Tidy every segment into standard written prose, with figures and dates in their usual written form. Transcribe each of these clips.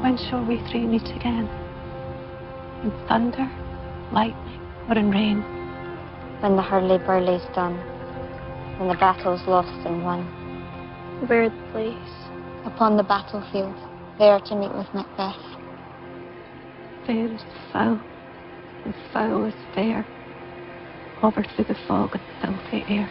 When shall we three meet again? In thunder, lightning, or in rain? When the hurly-burly's done, when the battle's lost and won. Where the place? Upon the battlefield, there to meet with Macbeth. Fair is foul, and foul is fair, over through the fog and filthy air.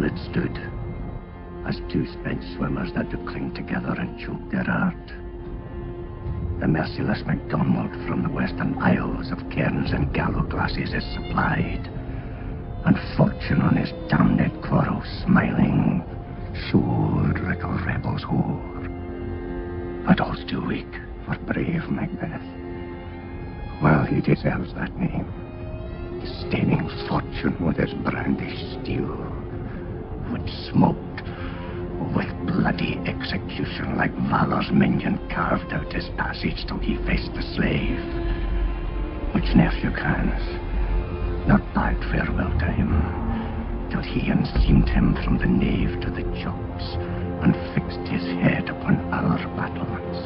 people it stood, as two spent swimmers that do cling together and choke their art. The merciless MacDonald from the Western Isles of cairns and gallow glasses is supplied, and fortune on his damned quarrel smiling, sure little rebels whore, but all's too weak for brave Macbeth. Well, he deserves that name, staining fortune with his brandished steel, which smoked with bloody execution like Valor's minion carved out his passage till he faced the slave, which nephew cans, not bade farewell to him, till he unseamed him from the nave to the chops, and fixed his head upon our battlements.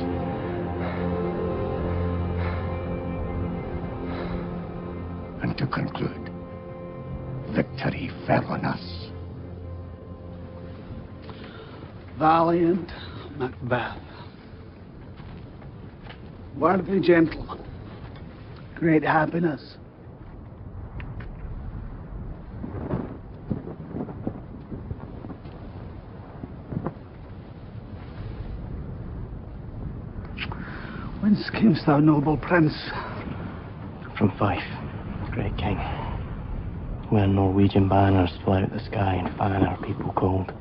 And to conclude, victory fell on us. Valiant Macbeth, worthy gentleman, great happiness. Whence camest thou, noble prince? From Fife, great king, where Norwegian banners fly out the sky and fan our people cold,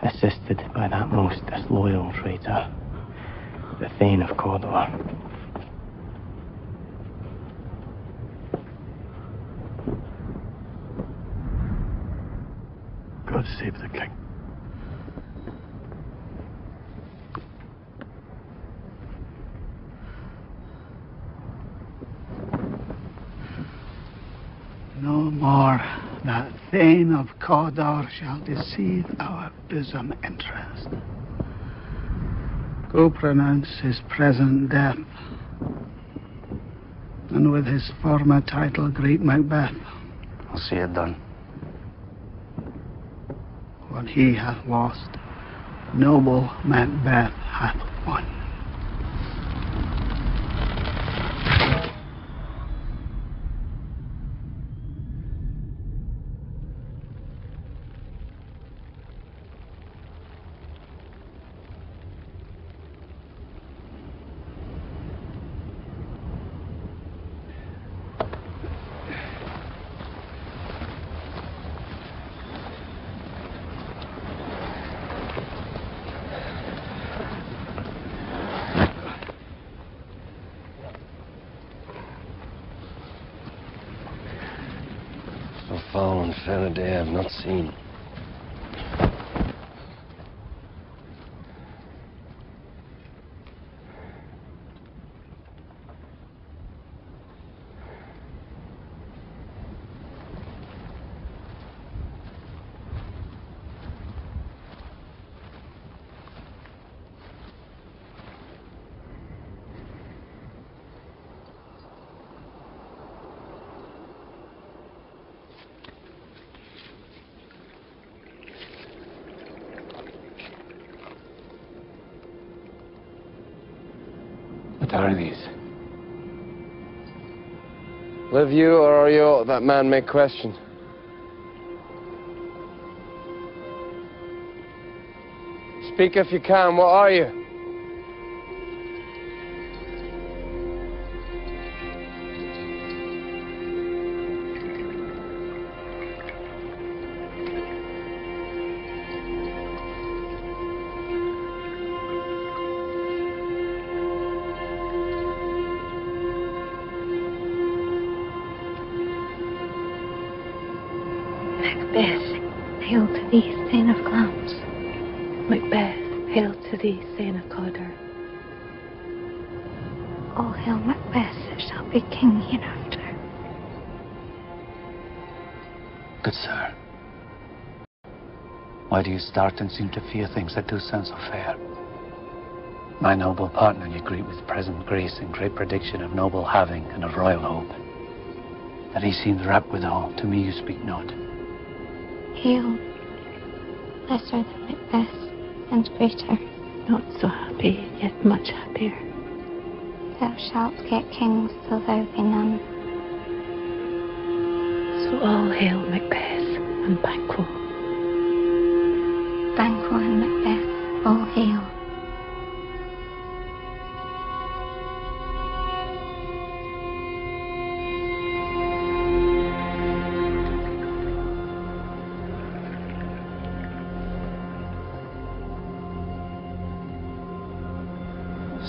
assisted by that most disloyal traitor, the Thane of Cawdor. God save the king. No more that Thane of Cawdor shall deceive our bosom interest. Go pronounce his present death, and with his former title, Great Macbeth, I'll see it done. what he hath lost, noble Macbeth hath won. So foul and fair a day I've not seen. What are these? Live you, or are you that man may question? Speak if you can, what are you? Macbeth, hail to thee, Thane of Clans. Macbeth, hail to thee, Thane of Cawdor. All hail Macbeth, that shall be king hereafter. Good sir, why do you start and seem to fear things that do sound so fair? My noble partner you greet with present grace and great prediction of noble having and of royal hope. That he seems rapt withal, to me you speak not. Hail, lesser than Macbeth, and greater. Not so happy, yet much happier. Thou shalt get kings, though thou be none. So all hail Macbeth and Banquo.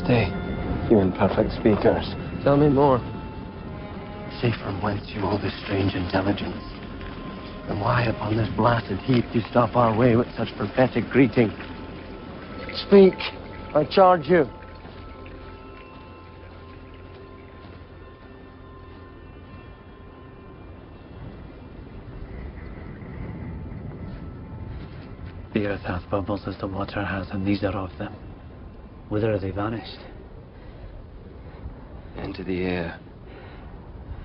Stay, you imperfect speakers. Tell me more. Say from whence you hold this strange intelligence. And why upon this blasted heath you stop our way with such prophetic greeting? Speak, I charge you. The earth hath bubbles as the water has, and these are of them. Whither are they vanished? Into the air.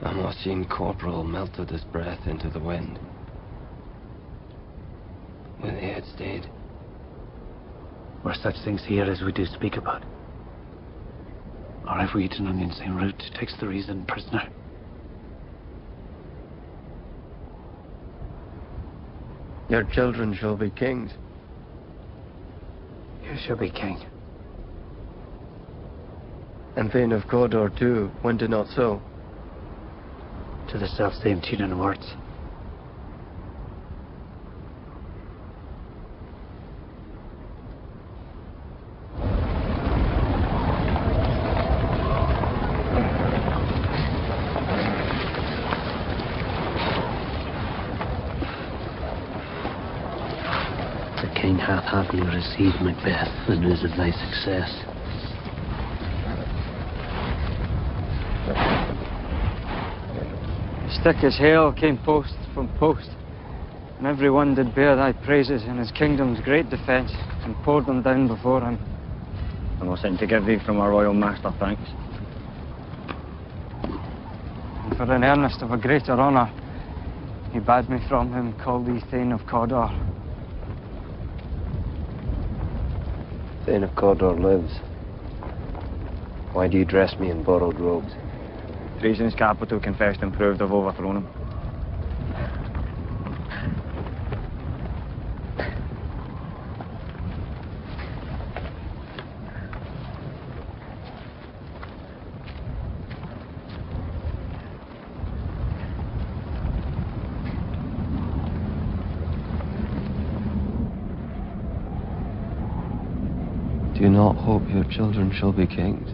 A Mossine corporal melted his breath into the wind. When they had stayed. Were such things here as we do speak about? Or have we eaten onions en route? Takes the reason prisoner. Your children shall be kings. You shall be king. And Thane of Cawdor too, went it not so? To the self-same tune and words. The king hath happily received, Macbeth, the news of thy success. Thick as hail came post from post, and every one did bear thy praises in his kingdom's great defence, and poured them down before him. And was sent to give thee from our royal master thanks. And for in earnest of a greater honour, he bade me from him call thee Thane of Cawdor. Thane of Cawdor lives. Why do you dress me in borrowed robes? Treason's capital confessed and proved have overthrown him. Do you not hope your children shall be kings?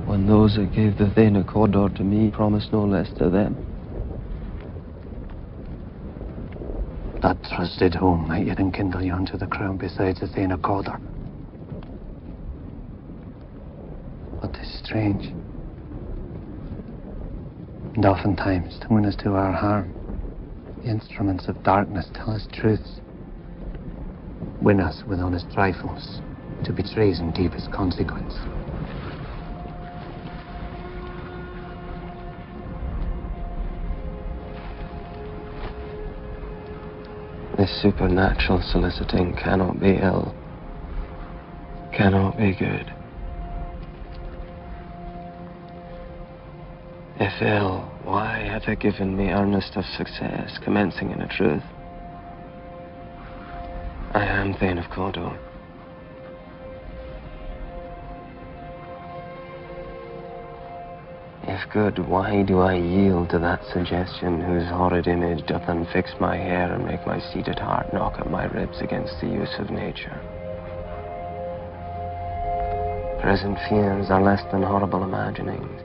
When those that gave the Thane of Cawdor to me promised no less to them. That trusted home might yet enkindle you unto the crown besides the Thane of Cawdor. But 'tis strange. And oftentimes, to win us to our harm, the instruments of darkness tell us truths. Win us with honest trifles, to betrays in deepest consequence. This supernatural soliciting cannot be ill, cannot be good. If ill, why hath it given me earnest of success, commencing in a truth? I am Thane of Cawdor. If good, why do I yield to that suggestion whose horrid image doth unfix my hair and make my seated heart knock at my ribs against the use of nature? Present fears are less than horrible imaginings.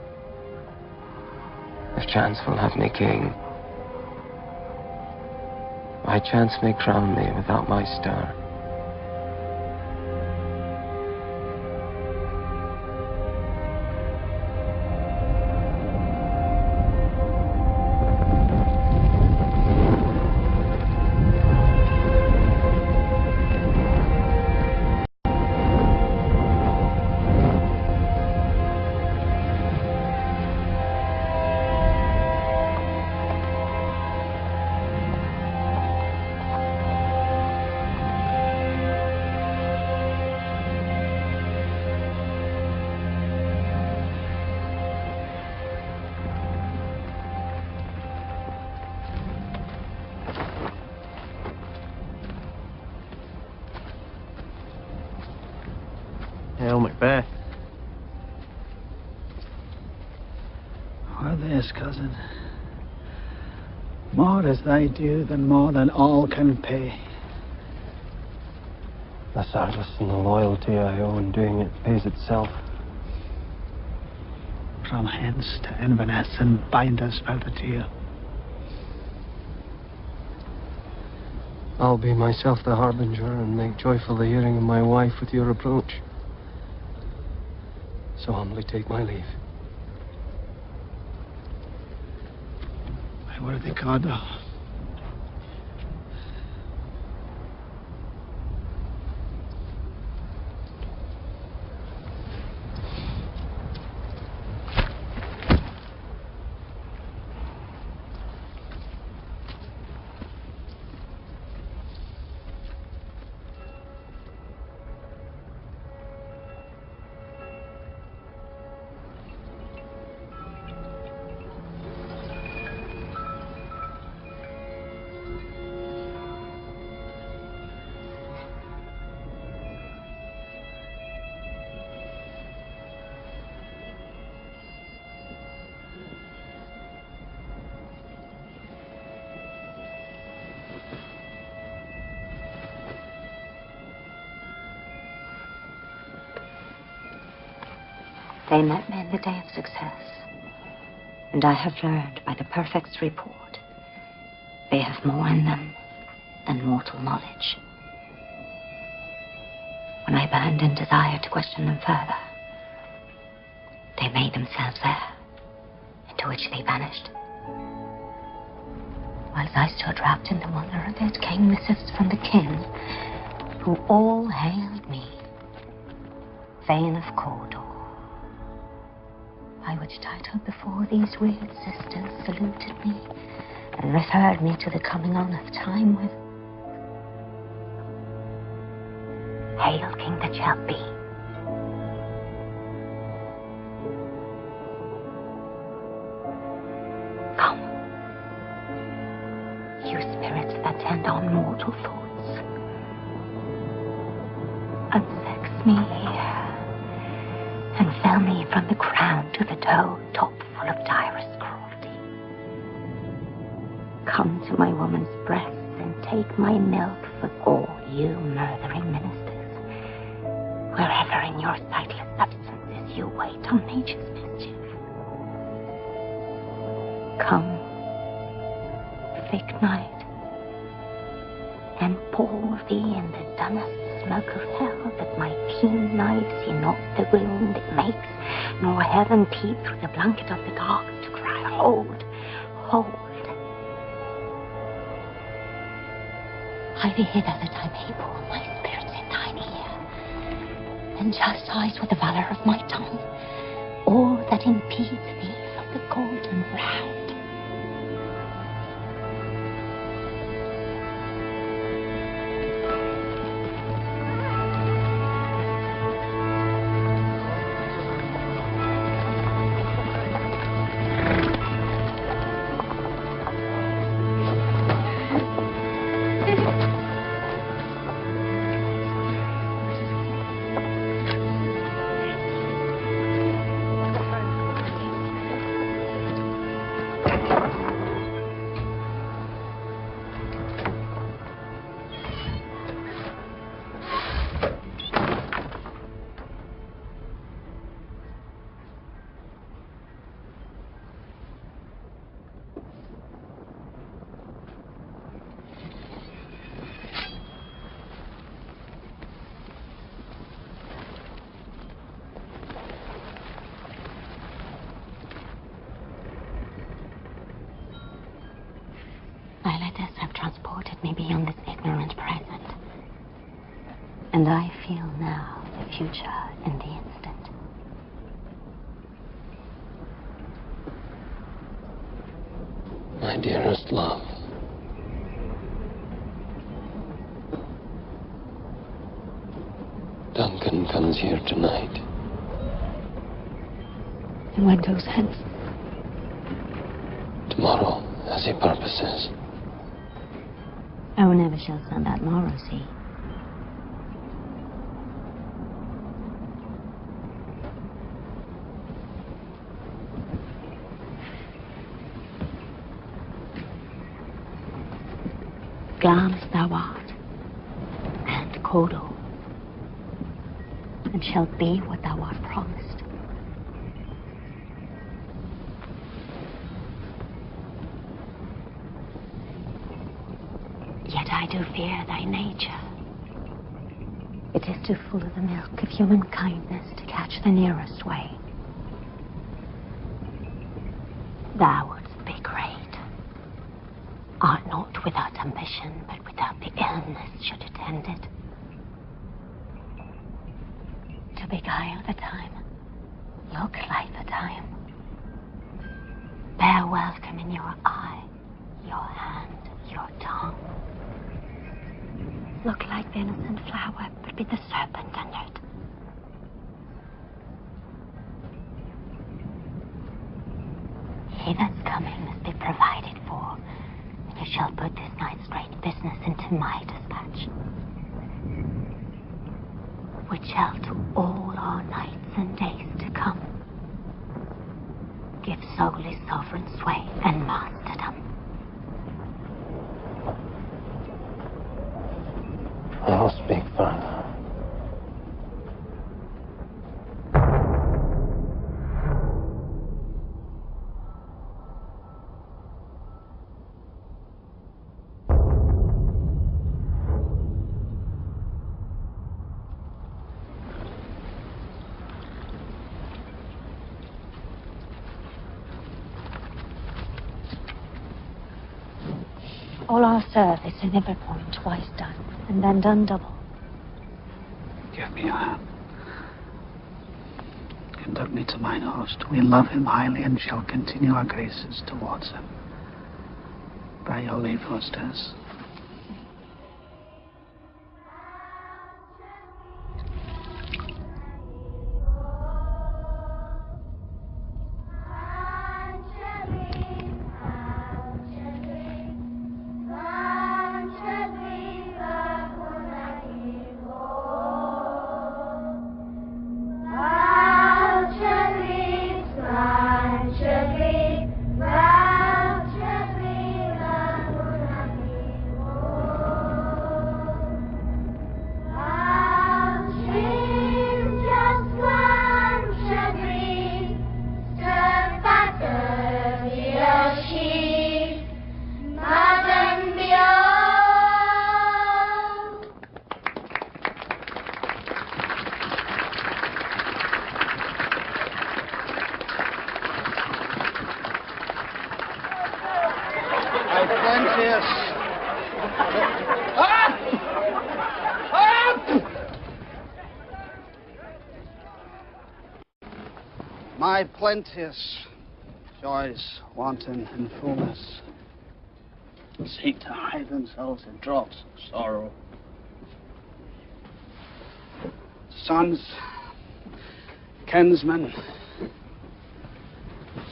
If chance will have me king, why chance may crown me without my star. Hail, Macbeth. For this, cousin, more is thy due than more than all can pay. The service and the loyalty I owe in doing it pays itself. From hence to Inverness and bind us by the tear. I'll be myself the harbinger and make joyful the hearing of my wife with your approach. So humbly take my leave. My worthy Cawdor, they met me in the day of success, and I have learned by the Perfect's report they have more in them than mortal knowledge. When I burned in desire to question them further, they made themselves there, into which they vanished. Whilst I stood wrapped in the wonder of it, came missives from the kin, who all hailed me, Thane of Cawdor, by which title before these weird sisters saluted me and referred me to the coming on of time with, Hail, King that shall be. Come, you spirits that tend on mortal thoughts, unsex me here, and fell me from the crown to the toe, top full of direst cruelty. Come to my woman's breasts and take my milk for all you murthering ministers, wherever in your sightless substances you wait on nature's mischief. Come, thick night, and pour thee in the dunnest smoke of hell, that my keen knife see not the wound it makes, nor heaven peep through the blanket of the dark to cry, hold, hold. Hie thee hither that I may pour my spirits in thine ear, and chastise with the valor of my tongue all that impedes thee from the golden round. Thy letters have transported me beyond this ignorant present, and I feel now the future in the instant. My dearest love, Duncan comes here tonight. And when goes hence? Tomorrow, as he purposes. Oh, never shall stand that morrow, see. Glamis thou art, and Cawdor and shall be what thou art promised. Yet I do fear thy nature. It is too full of the milk of human kindness to catch the nearest way. Thou wouldst be great, art not without ambition, but without the illness should attend it. To beguile the time, look like the time. Bear welcome in your eye, your hand, your tongue. Look like the innocent flower, but with the serpent under it. He that's coming must be provided for, and you shall put this night's great business into my dispatch, which shall to all our nights and days to come give solely sovereign sway and masterdom. I'll speak further. All our service in every point twice done, and then done double. Give me your hand. Conduct me to mine host. We love him highly and shall continue our graces towards him. By your leave, hostess. My plenteous joys wanton in fullness seek to hide themselves in drops of sorrow. Sons, kinsmen,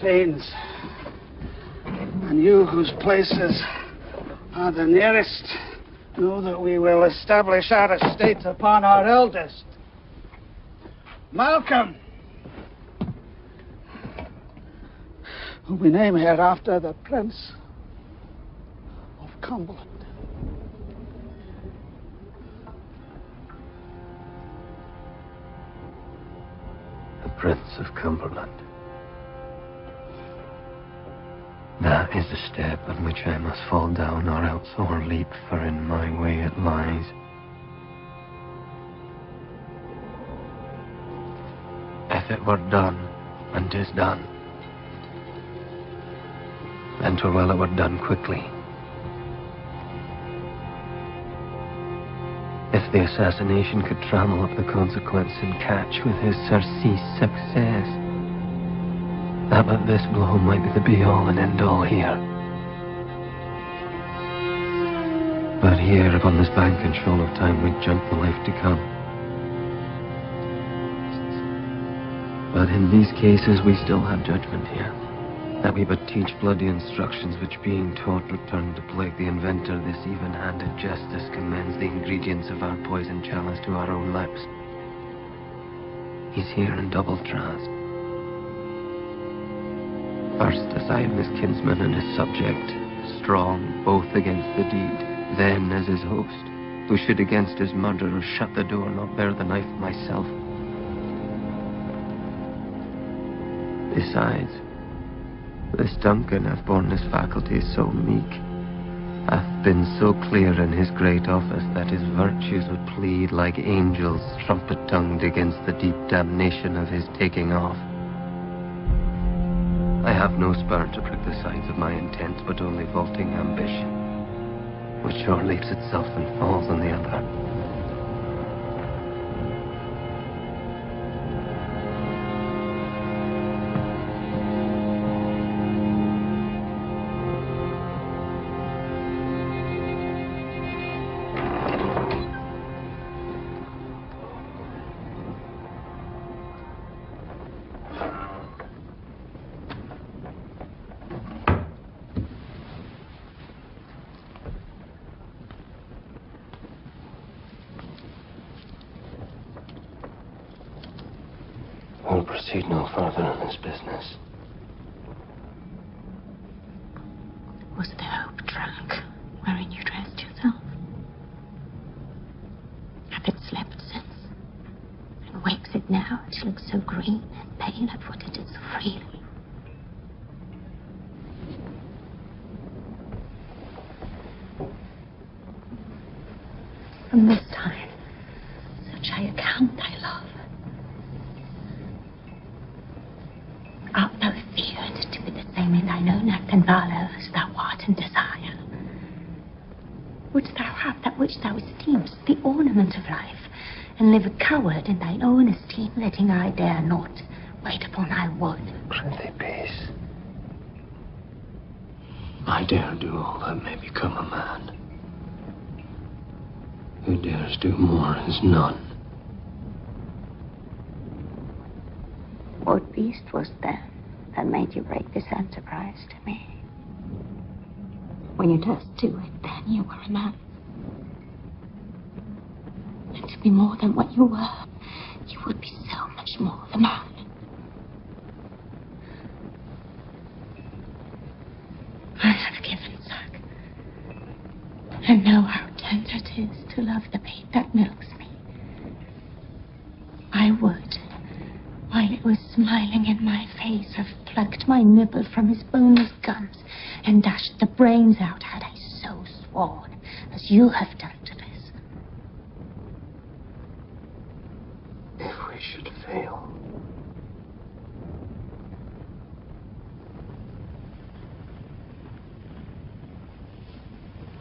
thanes, and you whose places are the nearest, know that we will establish our estate upon our eldest, Malcolm, who we name hereafter the Prince of Cumberland. The Prince of Cumberland. That is the step on which I must fall down or else o'erleap, for in my way it lies. If it were done, and 'tis done, then 'twere well it were done quickly. If the assassination could trammel up the consequence and catch with his surcease success, that but this blow might be the be-all and end-all here. But here, upon this bank and shoal of time, we jump the life to come. But in these cases we still have judgment here, that we but teach bloody instructions which, being taught, return to plague the inventor. This even-handed justice commends the ingredients of our poison chalice to our own lips. He's here in double trust. First, as I am his kinsman and his subject, strong both against the deed, then as his host, who should against his murderer shut the door, not bear the knife myself, Besides, this Duncan hath borne his faculties so meek, hath been so clear in his great office, that his virtues would plead like angels trumpet-tongued against the deep damnation of his taking off. I have no spur to prick the sides of my intent, but only vaulting ambition, which sure leaps itself and falls on the other. We'll proceed no further in this business. Was the hope drunk wherein you dressed yourself? Hath it slept since? And wakes it now to look so green and pale at what it is so freely? From this time, such I account thy love. Art thou feared to be the same in thine own act and valor as thou art in desire? Wouldst thou have that which thou esteemest the ornament of life, and live a coward in thine own esteem, letting I dare not wait upon thy wood? Prithee, peace. I dare do all that may become a man. Who dares do more is none. What beast was there that made you break this enterprise to me? When you durst do it, then you were a man. And to be more than what you were, you would be so much more the man. I have given suck, and know how tender it is to love the babe that milks me. I would, while it was smiling in my face, have plucked my nipple from his boneless gums and dashed the brains out, had I so sworn as you have done to this. If we should fail,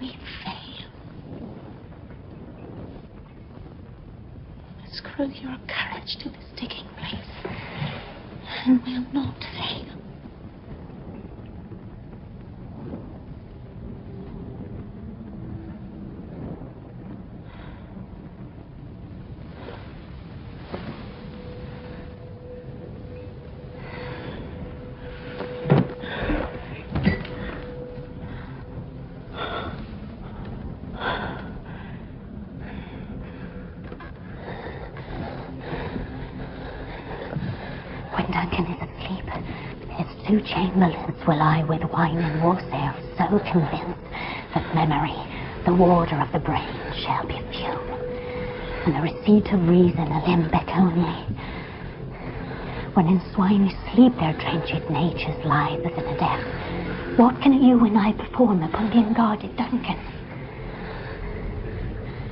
we fail. Screw your courage to the sticking place, and we'll not fail. When Duncan is asleep, his 2 chamberlains will I with wine and wassail so convince that memory, the warder of the brain, shall be few, and the receipt of reason a limbeck only. When in swiny sleep their drenched natures lie as in a death, what can you and I perform upon the unguarded Duncan?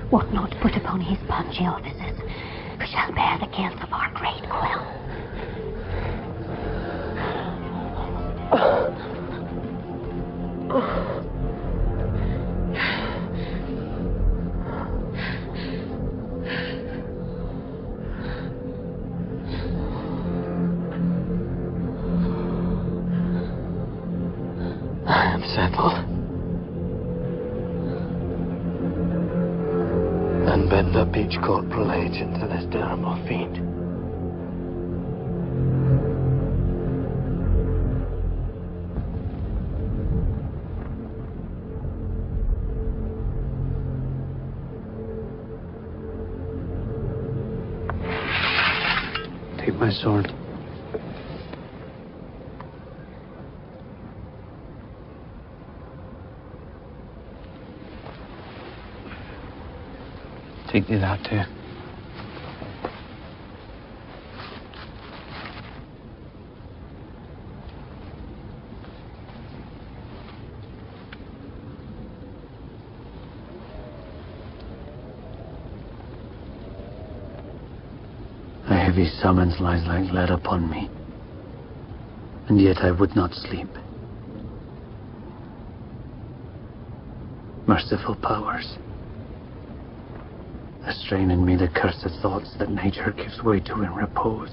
What not put upon his punchy offices, who shall bear the guilt of our great quill? I am settled. And bend up each corporal age into this terrible fiend. Take my sword. Take thee that too. heavy summons lies like lead upon me, and yet I would not sleep. Merciful powers, restrain in me the cursed thoughts that nature gives way to in repose.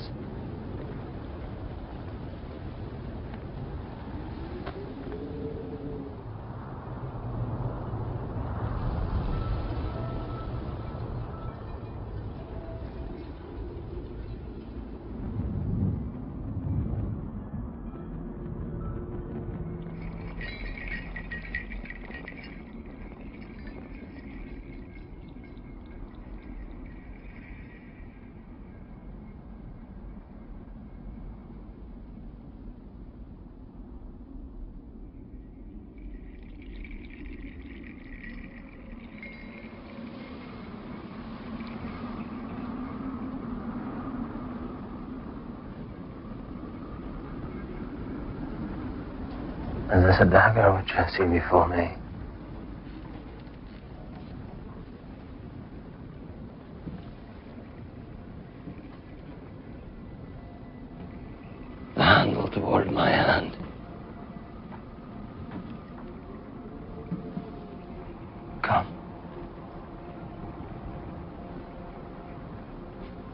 Is this a dagger which I see before me? The handle toward my hand. Come.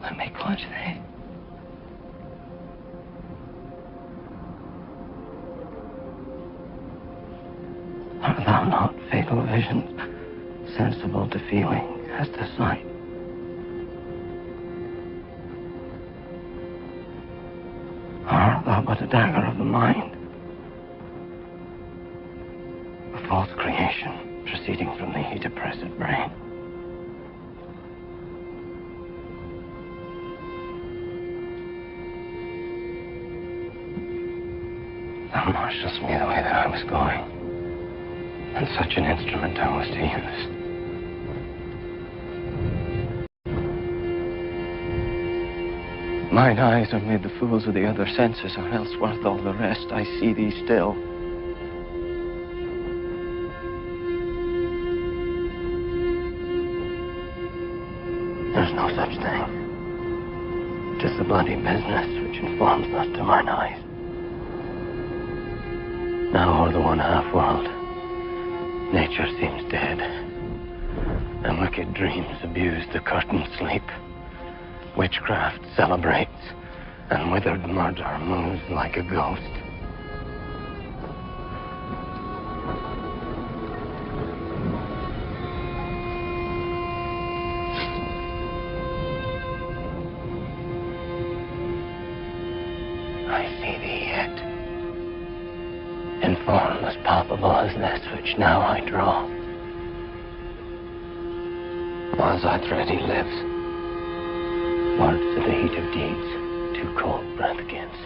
Let me clutch thee. Art thou not fatal vision, sensible to feeling as to sight? Art thou but a dagger of the mind, a false creation proceeding from the heat oppressed brain? Thou marshallest me the way that I was going. And such an instrument I was to use. Mine eyes are made the fools of the other senses, or else worth all the rest. I see thee still. There's no such thing. 'Tis the bloody business which informs thus to mine eyes. Now o'er the one half world, nature seems dead, and wicked dreams abuse the curtained sleep. Witchcraft celebrates, and withered murder moves like a ghost. I see thee yet, in form as palpable as this which now I draw. As I thread he lives, words to the heat of deeds, too cold breath gives.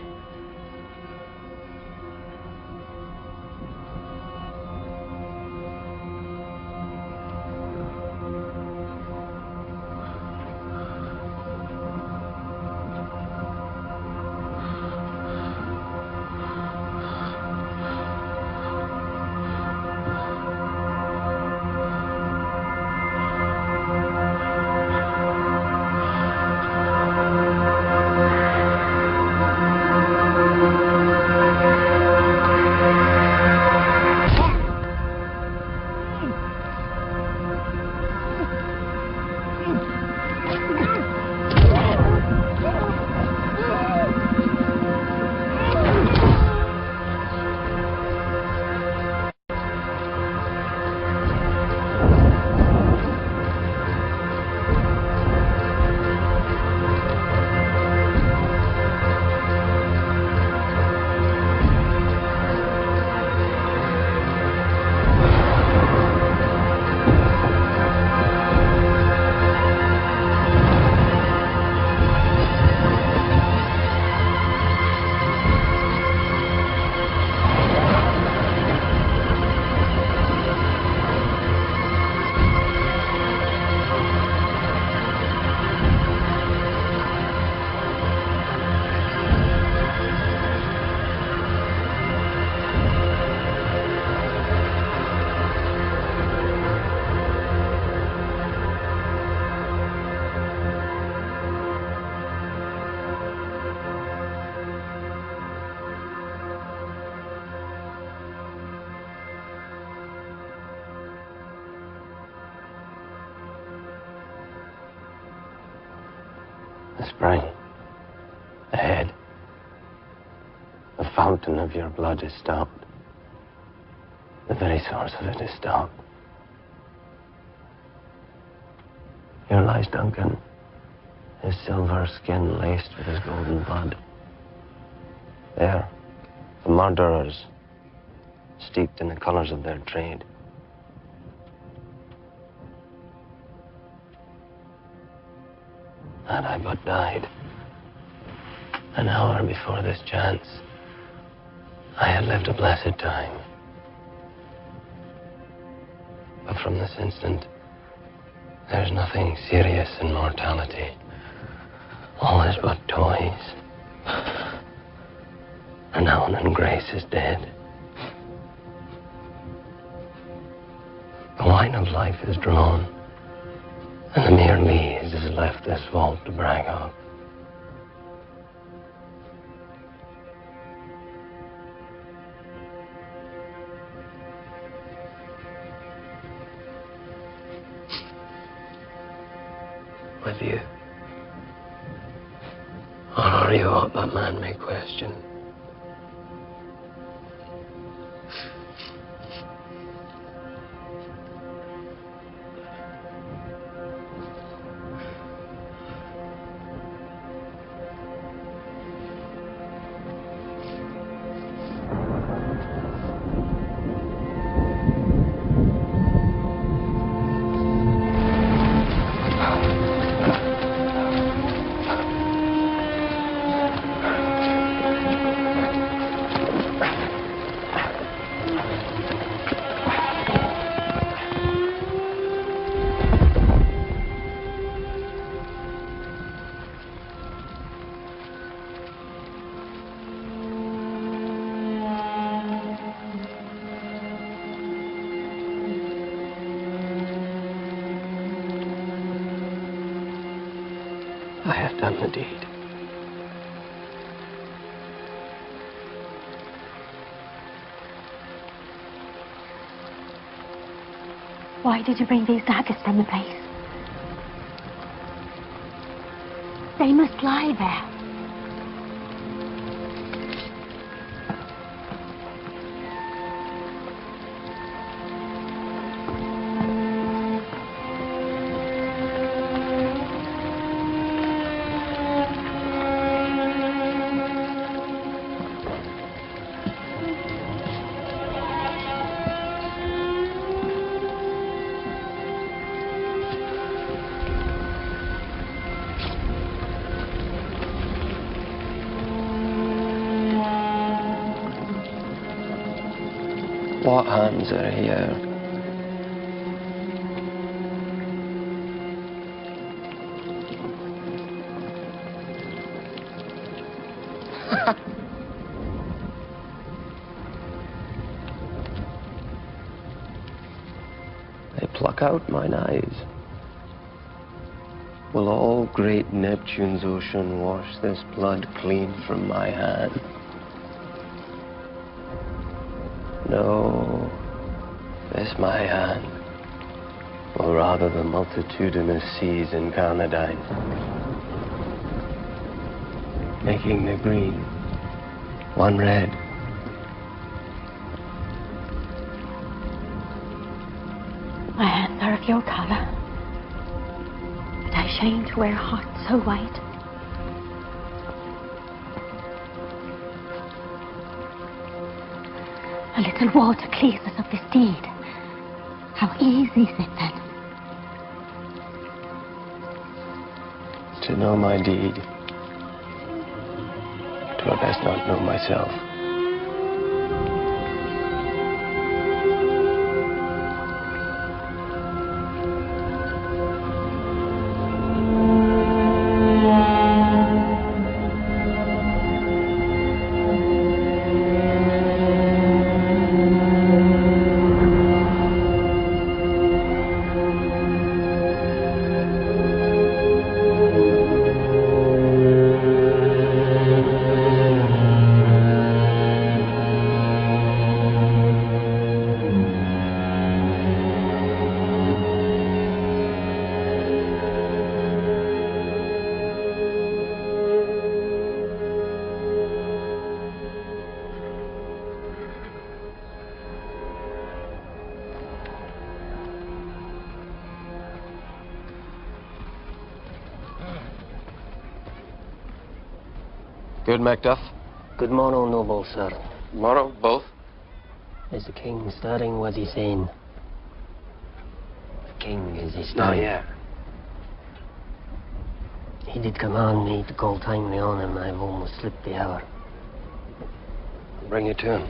The spring. Ahead. The fountain of your blood is stopped. The very source of it is stopped. Here lies Duncan, his silver skin laced with his golden blood. There, the murderers, steeped in the colors of their trade. Had I but died an hour before this chance, I had lived a blessed time. But from this instant, there's nothing serious in mortality. All is but toys. Renown and grace is dead. The wine of life is drawn, and the mere lees is left this vault to brag of. With you? Or are you aught that man may question? I have done the deed. Why did you bring these daggers from the place? They must lie there. What hands are here? They pluck out mine eyes. Will all great Neptune's ocean wash this blood clean from my hand? No, this my hand, or rather the multitudinous seas incarnadine, making the green one red. My hands are of your color, but I shame to wear hearts so white. A little water clears us of this deed. How easy is it then? To know my deed, 'twere best not know myself. Good, Macduff? Good morrow, noble sir. Morrow, both? Is the king stirring? Was he saying? The king, is he stirring? Not yet. He did command me to call timely on him. I've almost slipped the hour. Bring you to him.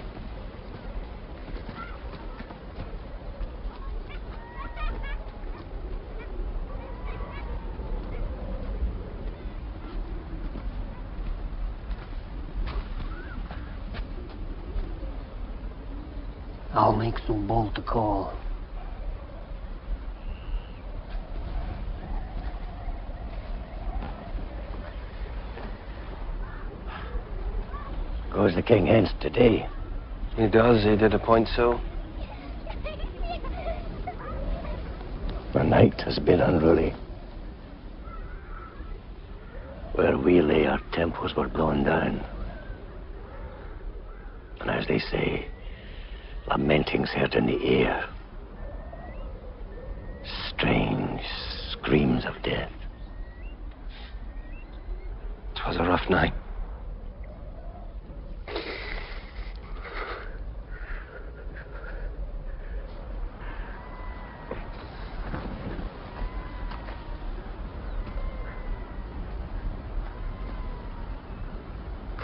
I'll make so bold to call. Goes the king hence today. He does. He did appoint so. The night has been unruly. Where we lay, our temples were blown down. And as they say, lamenting's heard in the air. Strange screams of death. 'Twas a rough night.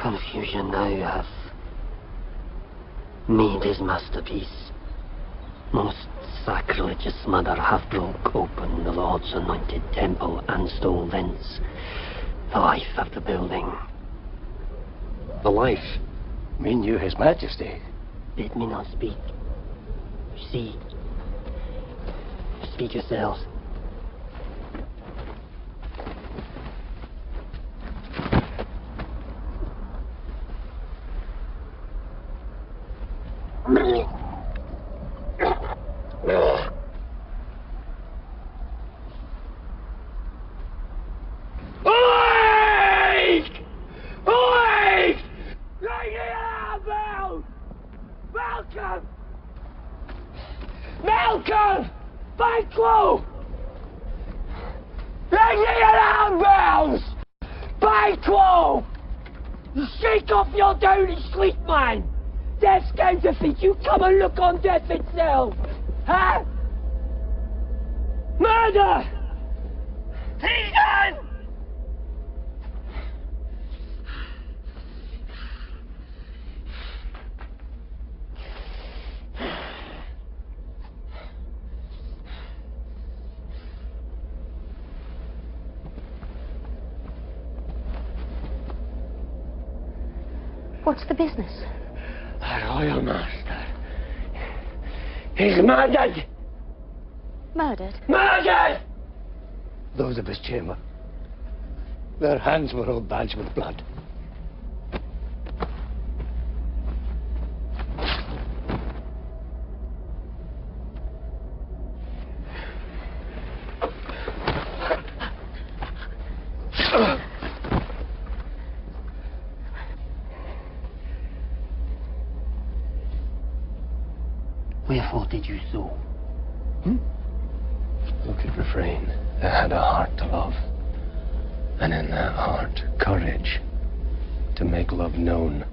Confusion now hath made his masterpiece. Most sacrilegious murder hath broke open the Lord's anointed temple and stole thence the life of the building. The life? Mean you his majesty? Bid me not speak. See. Speak yourselves. Malcolm! Fight close! Bring the alarm bells! By 12! Shake off your dirty sleep, man! Death's counterfeit, you come and look on death itself! Huh? Murder! Treason! What's the business? Our royal master. He's murdered! Murdered? Murdered! Those of his chamber. Their hands were all badged with blood. Wherefore did you so? Who could refrain? They had a heart to love. And in that heart, courage to make love known.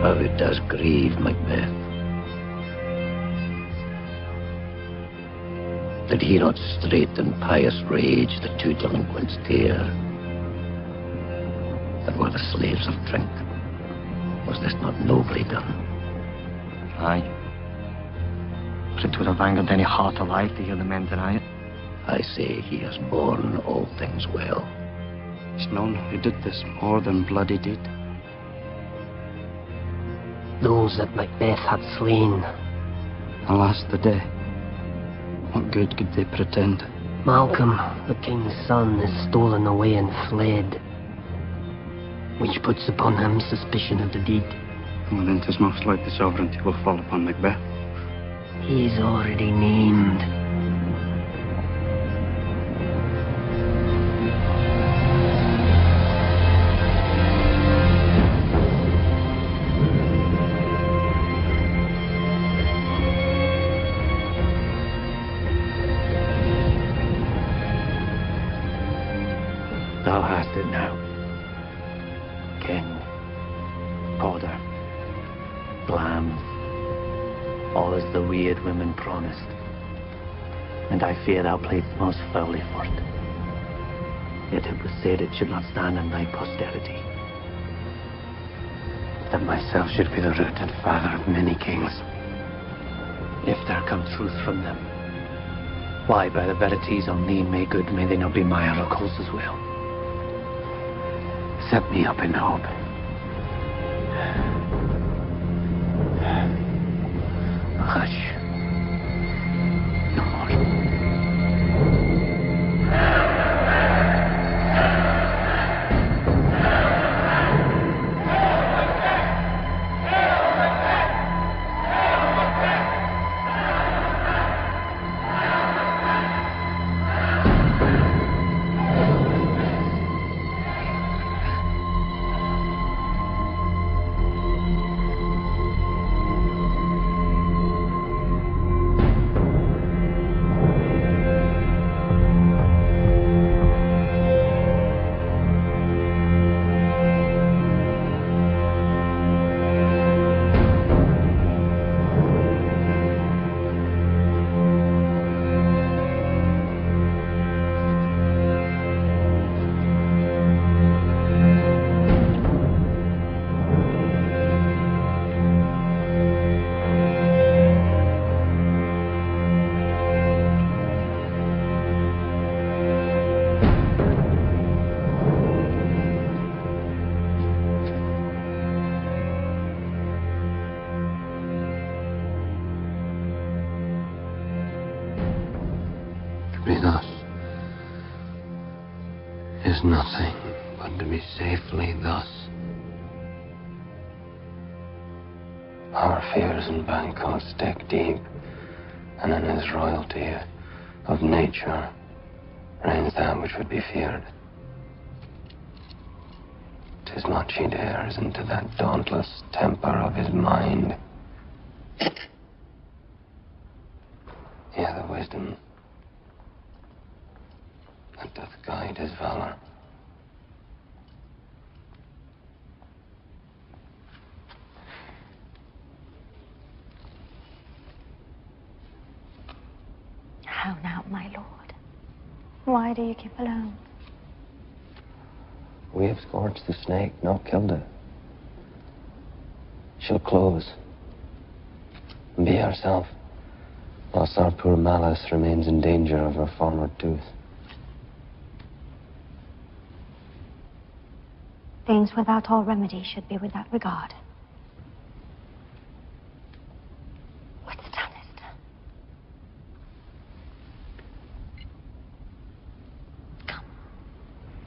How it does grieve Macbeth. Did he not straight in pious rage the two delinquents tear that were the slaves of drink? Was this not nobly done? Aye. But it would have angered any heart alive to hear the men deny it. I say he has borne all things well. It's none who did this more than bloody deed. Those that Macbeth had slain. Alas the day. What good could they pretend? Malcolm, the king's son, is stolen away and fled. which puts upon him suspicion of the deed. Well, then 'tis most like the sovereignty will fall upon Macbeth. He's already named. Thou hast it now. King, Porter, Lamb, all as the weird women promised. And I fear thou playedst most foully for it. Yet it was said it should not stand in thy posterity. That myself should be the root and father of many kings. If there come truth from them, why, by the verities on thee made good, may they not be my oracles as well? Set me up in hope. Hush. No more. To be thus is nothing but to be safely thus. Our fears in Bangkok stick deep, and in his royalty of nature reigns that which would be feared. 'Tis much he dares into that dauntless temper of his mind. Yeah, the wisdom that doth guide his valor. How now, my lord? Why do you keep alone? We have scourged the snake, not killed it. She'll close and be herself, whilst our poor malice remains in danger of her former tooth. Things without all remedy should be without regard. What's done is done. Come,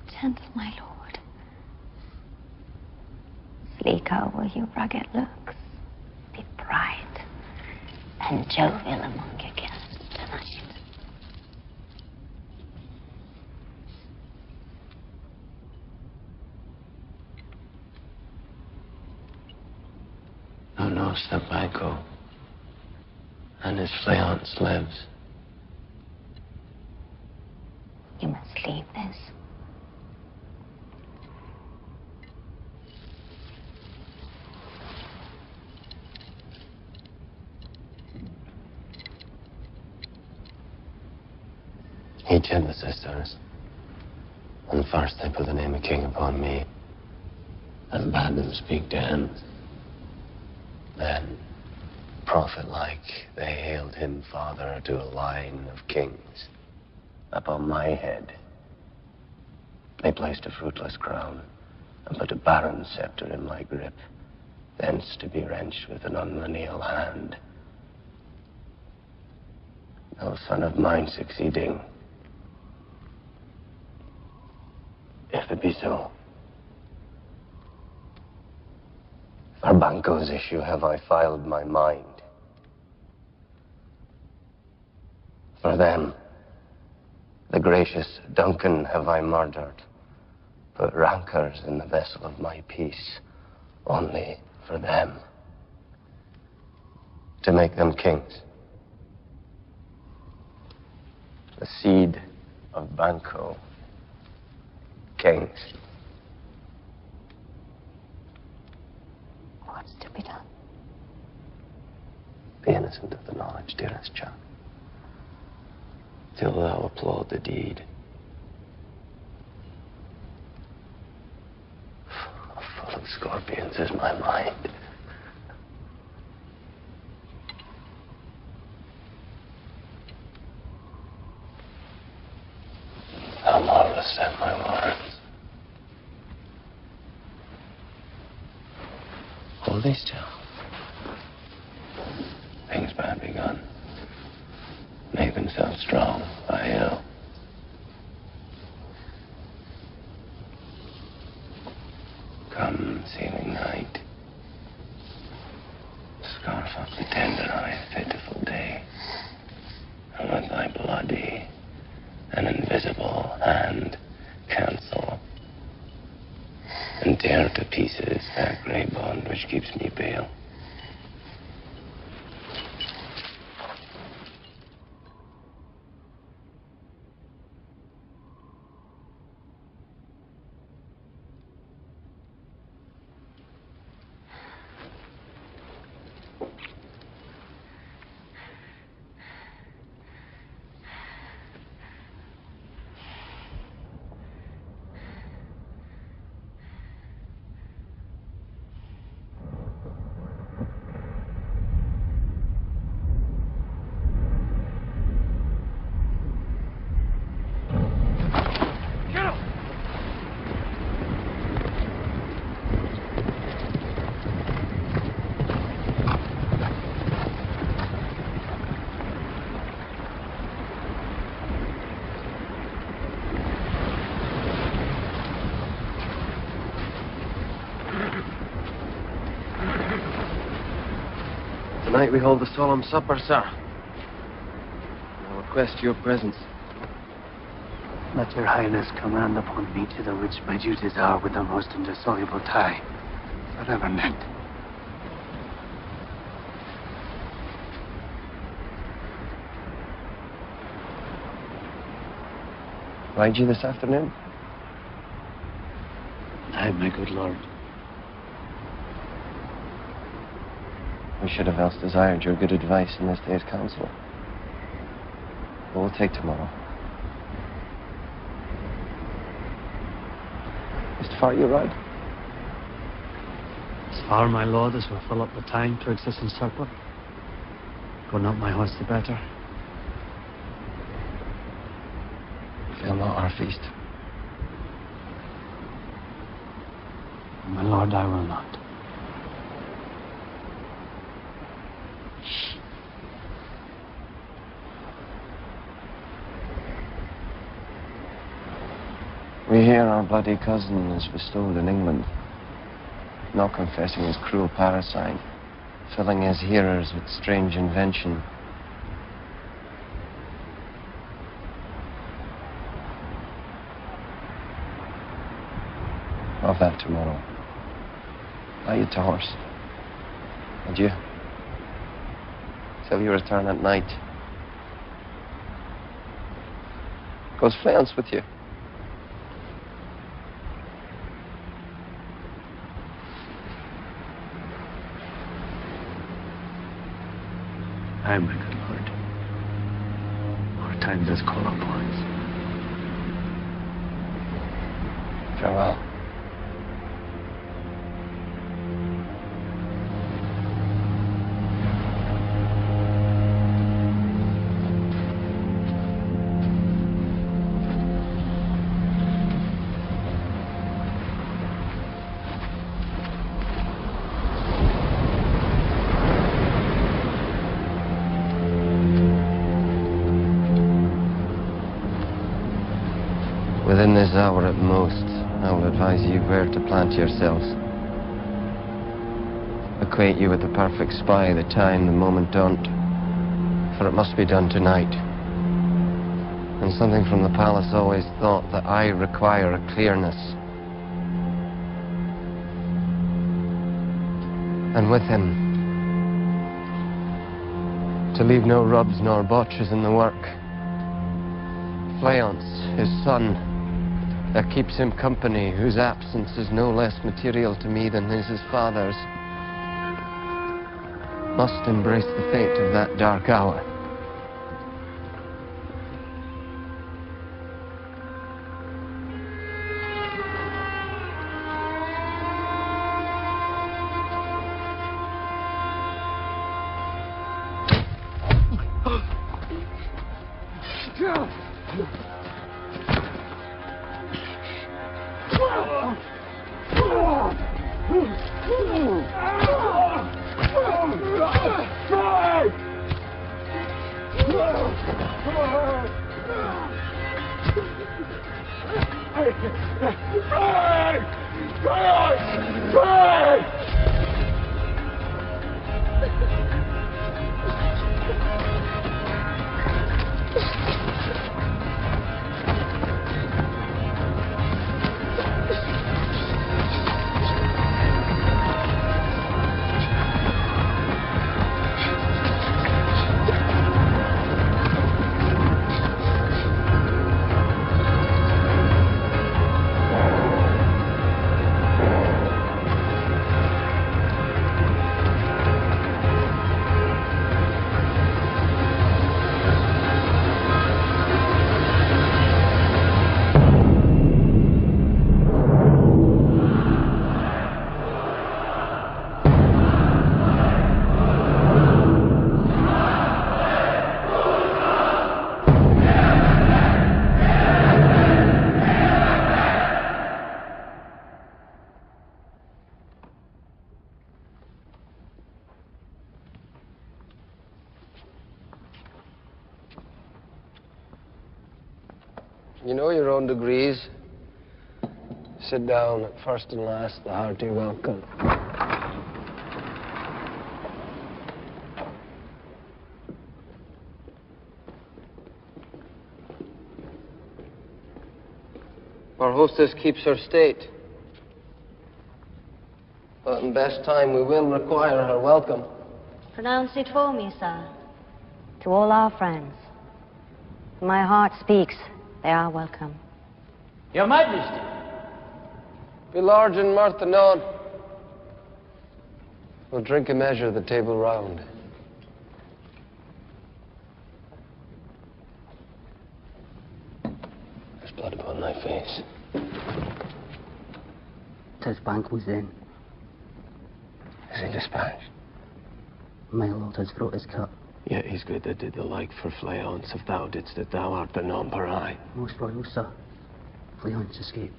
gentle, my lord. Sleeker were your rugged looks, be bright and jovial among your guests tonight. Thou knowest that Banco and his fiancé lives. You must leave this. He chid the sisters, and first they put the name of king upon me, and bade them speak to him. Then, prophet-like, they hailed him father to a line of kings. Upon my head, they placed a fruitless crown, and put a barren scepter in my grip, thence to be wrenched with an unlineal hand. No son of mine succeeding. If it be so, For Banco's issue have I filed my mind. For them, the gracious Duncan have I murdered, put rancours in the vessel of my peace, only for them, to make them kings. The seed of Banco, kings. What's to be done? Be innocent of the knowledge, dearest child, till thou applaud the deed. Full of scorpions is my mind. How marvelous then my words. Hold thee still. Things bad begun make themselves strong by ill. Come, seeming night, scarf up the tender-eyed, pitiful day, and with thy bloody and invisible hand cancel and tear to pieces that grey bond which keeps me pale. Tonight we hold a solemn supper, sir. I request your presence. Let your highness command upon me to the which my duties are with the most indissoluble tie, forever knit. Ride you this afternoon? Aye, my good lord. We should have else desired your good advice in this day's council. But we'll take tomorrow. Is it far you ride? As far, my lord, as will fill up the time to exist in surplus. Go not my horse the better. Fail not our feast. My lord, I will not. We hear our bloody cousin is bestowed in England, not confessing his cruel parricide, filling his hearers with strange invention. Of that tomorrow. Lie you to horse. Adieu. Till you return at night. Goes fleance with you. Aye, my good lord. Our time does call upon us. Farewell. Within this hour at most, I will advise you where to plant yourselves. acquaint you with the perfect spy, the time, the moment don't. For it must be done tonight. And something from the palace always thought that I require a clearness. And with him, to leave no rubs nor botches in the work. Fleance, his son, that keeps him company, whose absence is no less material to me than is his father's, must embrace the fate of that dark hour. You know your own degrees. Sit down at first and last, the hearty welcome. Our hostess keeps her state. But in best time we will require her welcome. Pronounce it for me, sir. To all our friends. My heart speaks. They are welcome. Your Majesty. Be large in mirth anon. We'll drink a measure the table round. There's blood upon thy face. 'Tis Bank within. Is he dispatched? My lord, his throat is cut. Yet he's good that did the like for Fleance, if thou didst that thou art the non-parai. Most royal, sir. Fleance escape.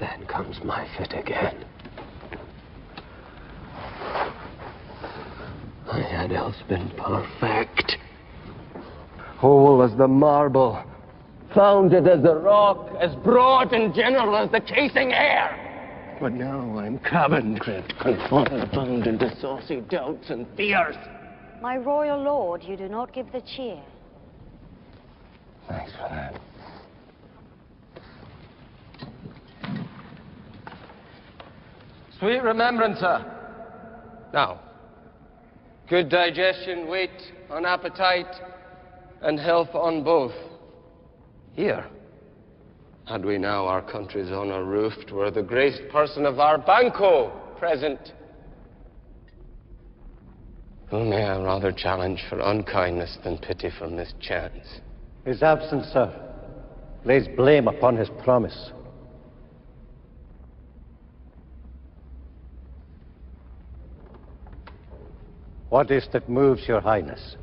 Then comes my fit again. I had else been perfect. Whole as the marble, founded as the rock, as broad and general as the chasing air. But now I'm cabined, confined, bound into saucy doubts and fears. My royal lord, you do not give the cheer. Thanks for that. Sweet remembrancer. Now, good digestion, weight on appetite, and health on both. Here, had we now our country's honor roofed, were the graced person of our Banco present. Who may I rather challenge for unkindness than pity for mischance? His absence, sir, lays blame upon his promise. What is that moves your highness?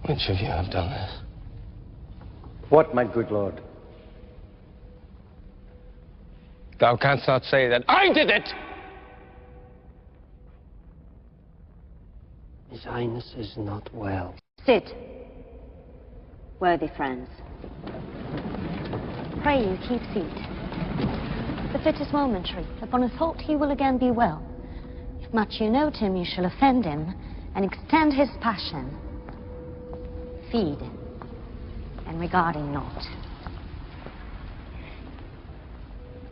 Which of you have done this? What, my good lord? Thou canst not say that I did it! His Highness is not well. Sit, worthy friends. Pray you keep seat. The fit is momentary. Upon a thought he will again be well. If much you note him, you shall offend him, and extend his passion. Feed, and regard him not.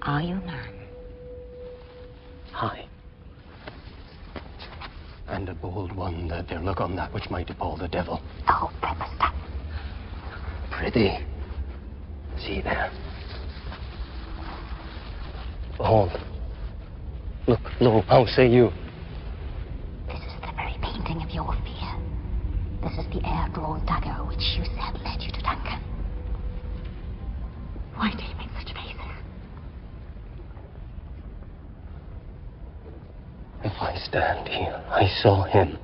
Are you man? Aye. And a bold one that there look on that which might appall the devil. Oh, Premester. Prithee, see there. Behold. Look, lo, how say you? This is the very painting of your fear. This is the air-drawn dagger which you said led you to Duncan. Why do you make such faces? If I stand here, I saw him.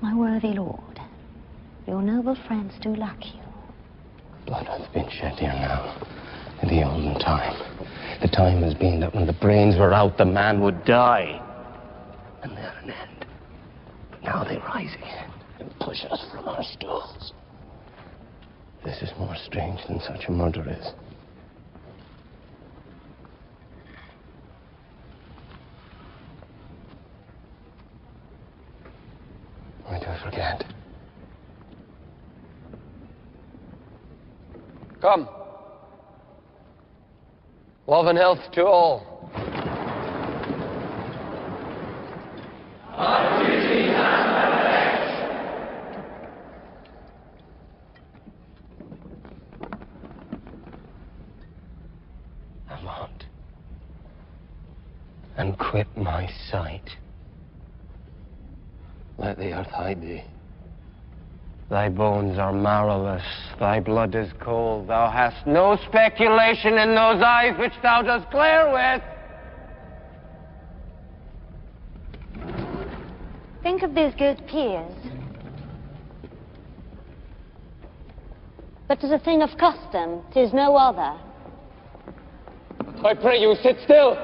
My worthy lord, your noble friends do lack you. Blood hath been shed here now, in the olden time. The time has been that when the brains were out, the man would die. And they're an end. But now they rise again and push us from our stools. This is more strange than such a murder is. I do forget. Come. Love and health to all. Avaunt, and quit my sight. Let the earth hide thee. Thy bones are marrowless, thy blood is cold. Thou hast no speculation in those eyes which thou dost glare with. Think of these good peers. But 'tis a thing of custom, 'tis no other. I pray you, sit still.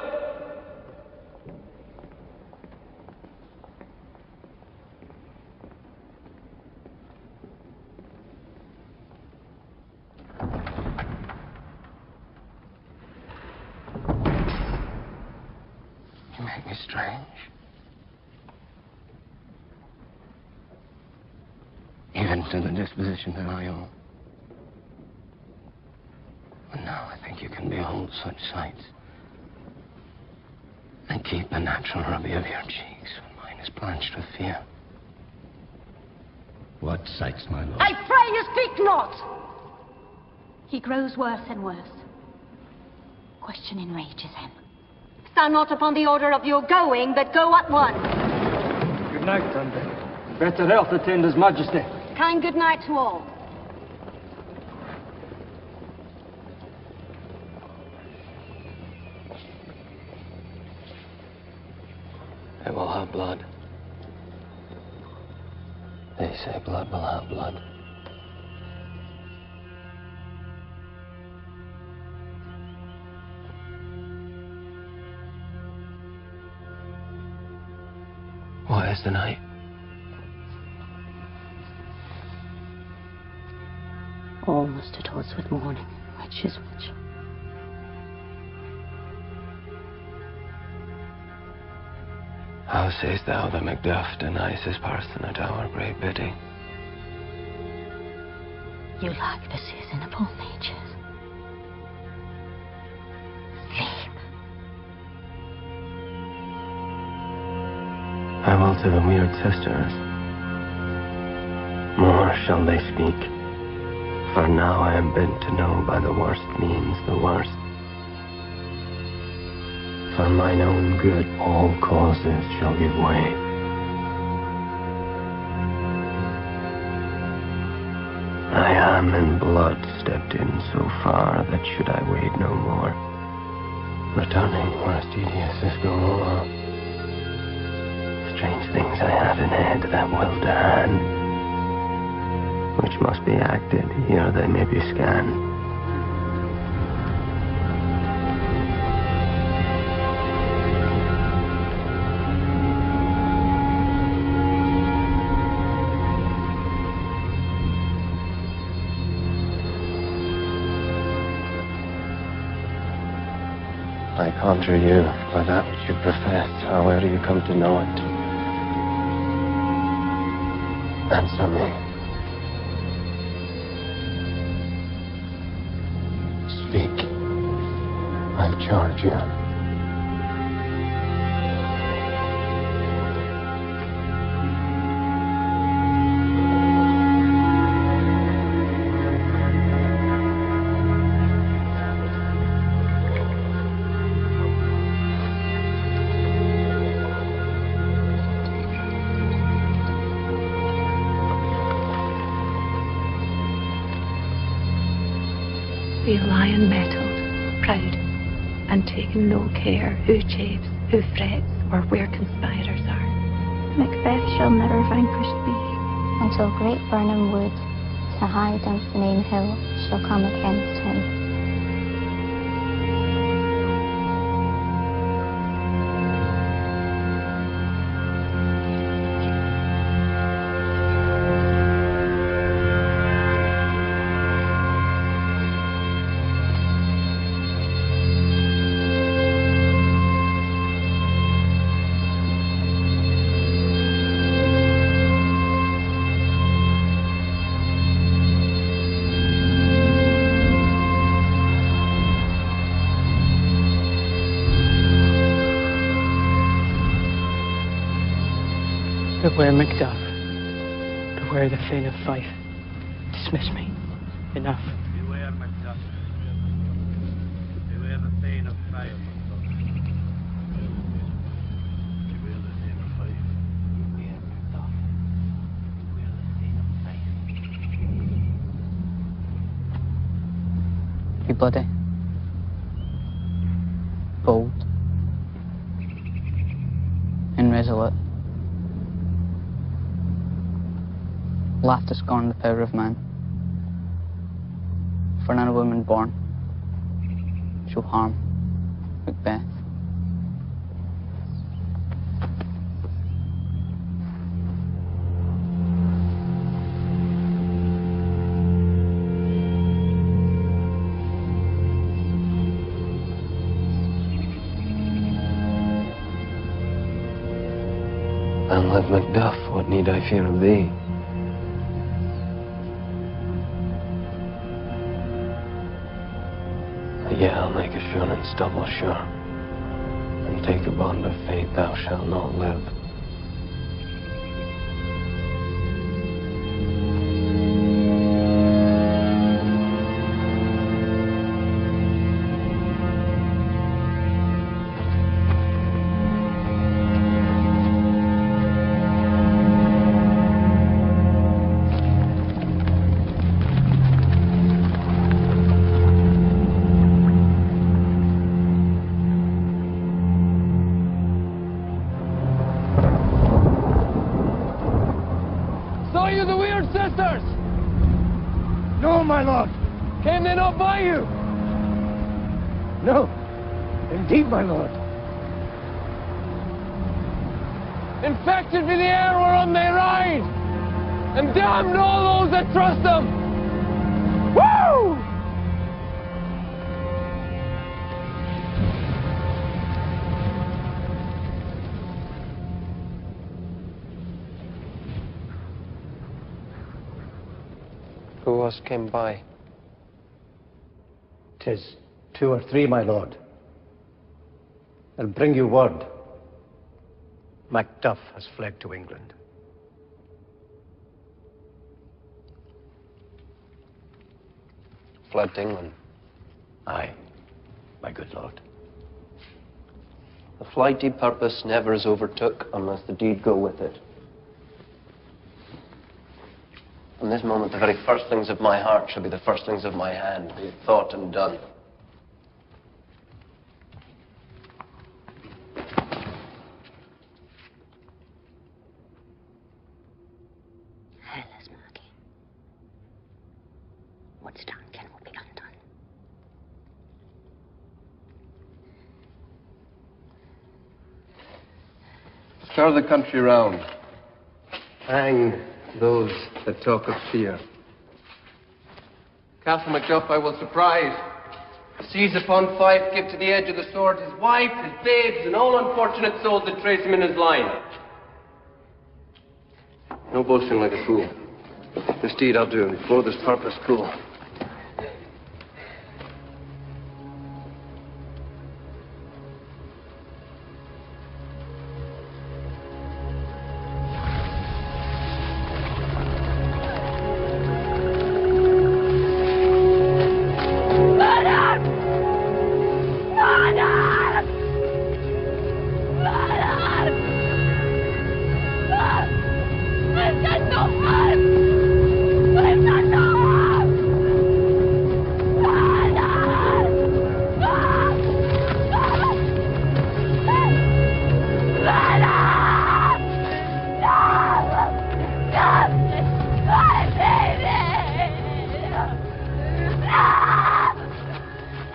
You make me strange. Even to the disposition that I own. And now I think you can behold such sights. And keep the natural ruby of your cheeks when mine is blanched with fear. What sights, my lord? I pray you speak not! He grows worse and worse. Question enrages him. Stand not upon the order of your going, but go at once. Good night, Thunder. Better health attend His Majesty. Kind good night to all. It will have blood. They say blood will have blood. What is the night? All must at odds with morning. Which is which? How sayest thou that Macduff denies his person at our great bidding? You like the season of all natures. Sleep. I will to the weird sisters. More shall they speak. For now I am bent to know by the worst means the worst. For mine own good all causes shall give way. I am in blood stepped in so far that should I wade no more, returning where tedious is grown o'er. Strange things I have in head that will to hand, which must be acted ere they may be scanned. I conjure you by that which you profess, however you come to know it. Answer me. Speak. I charge you. Be a lion mettled, proud, and taking no care who chafes, who frets, or where conspirators are. Macbeth shall never vanquished be, until great Birnam Wood, to hide on Dunsinane Hill, shall come against him. Beware Macduff. Beware the Fane of Fife. Dismiss me. Enough. Beware Macduff. Beware the Fane of Fife. Beware the Fane of Fife. Beware Macduff. Beware the Fane of Fife. Be bloody. Bold. And resolute. Laugh to scorn the power of man. For none of women born shall harm Macbeth. And let Macduff, what need I fear of thee? Yet I'll make assurance double sure, and take a bond of faith thou shalt not live. No, my lord. Came they not by you? No. Indeed, my lord. Infected with the air whereon they ride, and damned all those that trust them. Woo! Who else came by? 'Tis 2 or 3, my lord. I'll bring you word. Macduff has fled to England. Fled to England? Aye, my good lord. The flighty purpose never is overtook unless the deed go with it. From this moment, the very first things of my heart shall be the first things of my hand, be it thought and done. Hell is murky. What's done cannot be undone. Stir the country round. Hang those that talk of fear. Castle Macduff I will surprise. Seize upon Fife, give to the edge of the sword his wife, his babes, and all unfortunate souls that trace him in his line. No boasting like a fool. This deed I'll do before this purpose cool.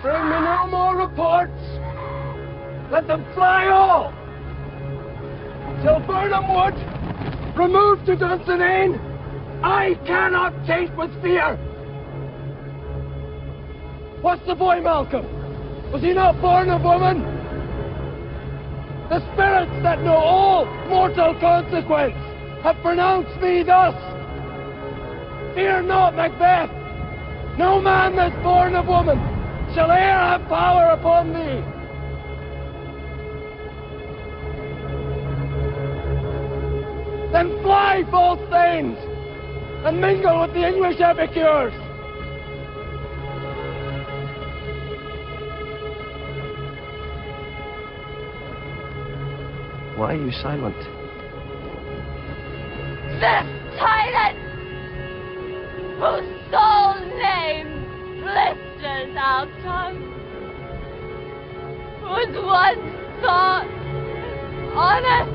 Bring me no more reports. Let them fly all. Till Burnham Wood, removed to Dunsinane, I cannot taint with fear. What's the boy Malcolm? Was he not born of woman? The spirits that know all mortal consequence have pronounced me thus. Fear not, Macbeth. No man that's born of woman shall e'er have power upon thee. Then fly, false thanes, and mingle with the English epicures. Why are you silent? This tyrant, whose sole name blisters our tongue, whose one thought honest,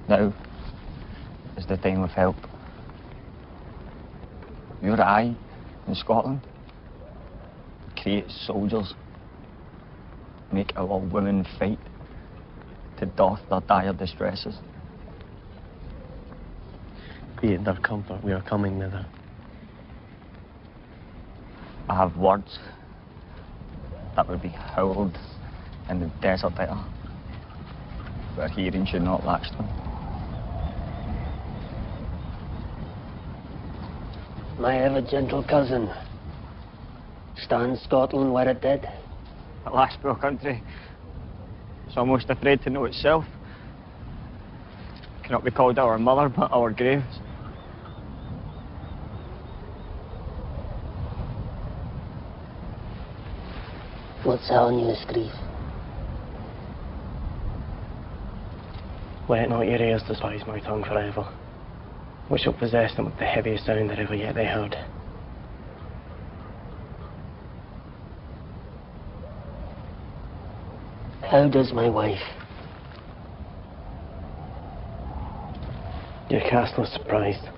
Now is the time of help. Your eye in Scotland create soldiers, make our women fight to doff their dire distresses. Be it their comfort, we are coming thither. I have words that would be howled in the desert air, where hearing should not latch them. My ever gentle cousin, stands Scotland where it did? Alas, poor country, it's almost afraid to know itself. It cannot be called our mother, but our graves. What's our newest grief? Let not your ears despise my tongue forever, which shall possess them with the heaviest sound that ever yet they heard. How does my wife? Your castle is surprised.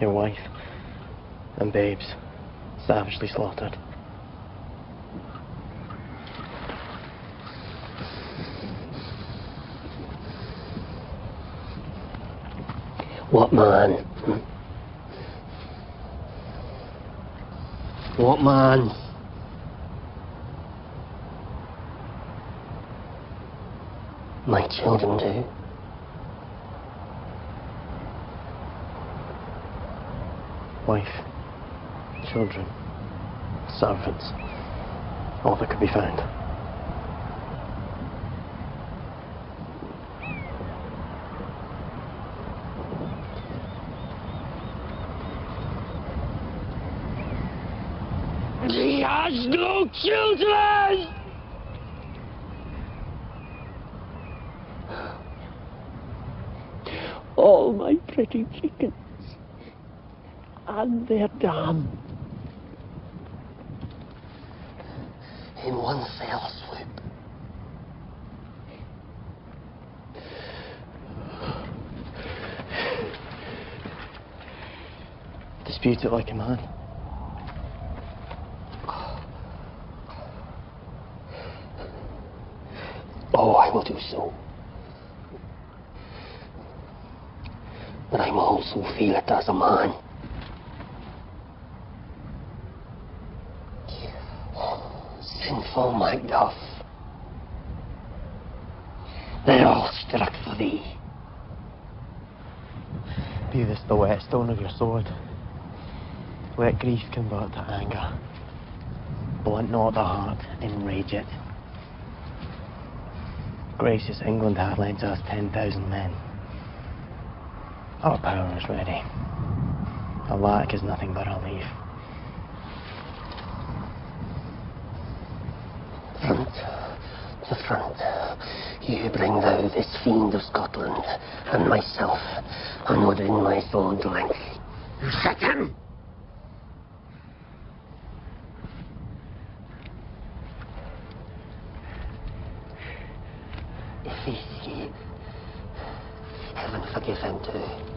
Your wife and babes savagely slaughtered. What man? What man? My children do. Wife, children, servants, all that could be found. He has no children! All my pretty chickens. And their dam. In one fell swoop. Dispute it like a man. Oh, I will do so. But I will also feel it as a man. Sinful Macduff. They're all struck for thee. Be this the whetstone of your sword. Let grief convert to anger. Blunt not the heart, enrage it. Gracious England hath lent us 10,000 men. Our power is ready. Our lack is nothing but our leave. Front to front, you bring thou this fiend of Scotland, and myself, and within my sword's length. Set him! If he escape, heaven forgive him too.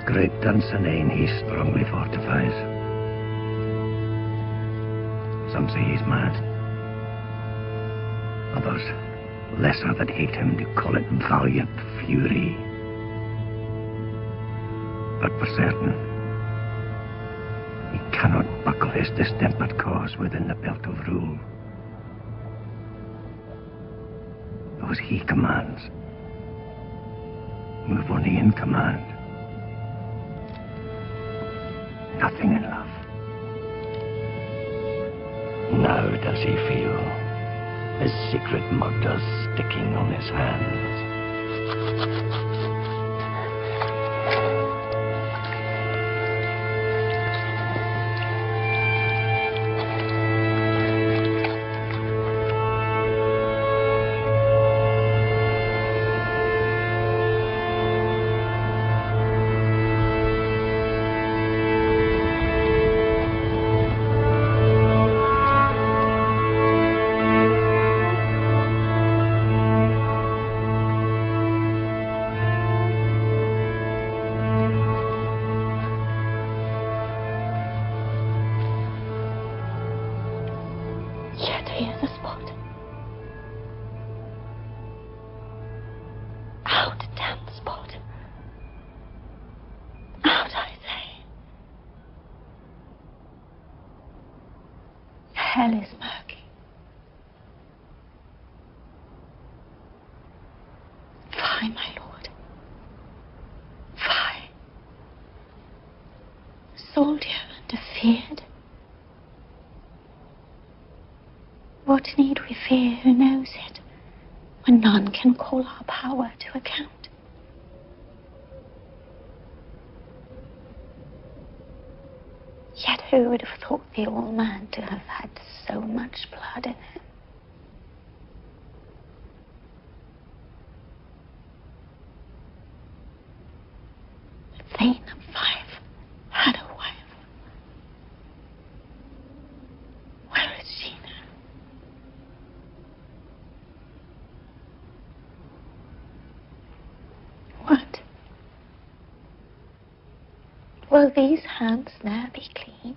Great Dunsinane he strongly fortifies. Some say he's mad. Others, lesser that hate him, do call it valiant fury. But for certain, he cannot buckle his distempered cause within the belt of rule. Those he commands move only in command. Nothing in love. Now does he feel his secret murders sticking on his hands. Yet here's the spot. Out, damn spot. Out, I say. Hell is murky. Fie, my lord. Fie. Soldier and afeard. What need we fear who knows it, when none can call our power to account? Yet who would have thought the old man to have had so much blood in him? Thane of Five had a wife. Where is she now? What? Will these hands now be clean?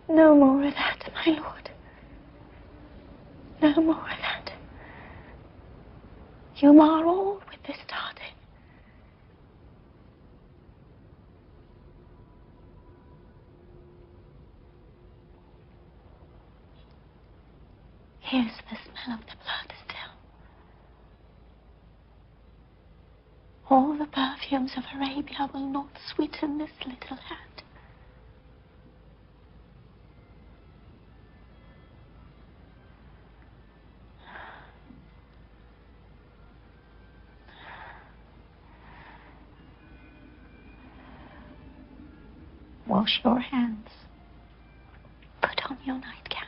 No more of that, my lord. No more of that. You mar all with this tartan. Here's the smell of the blood still. All the perfumes of Arabia will not sweeten this little hand. Wash your hands. Put on your nightgown.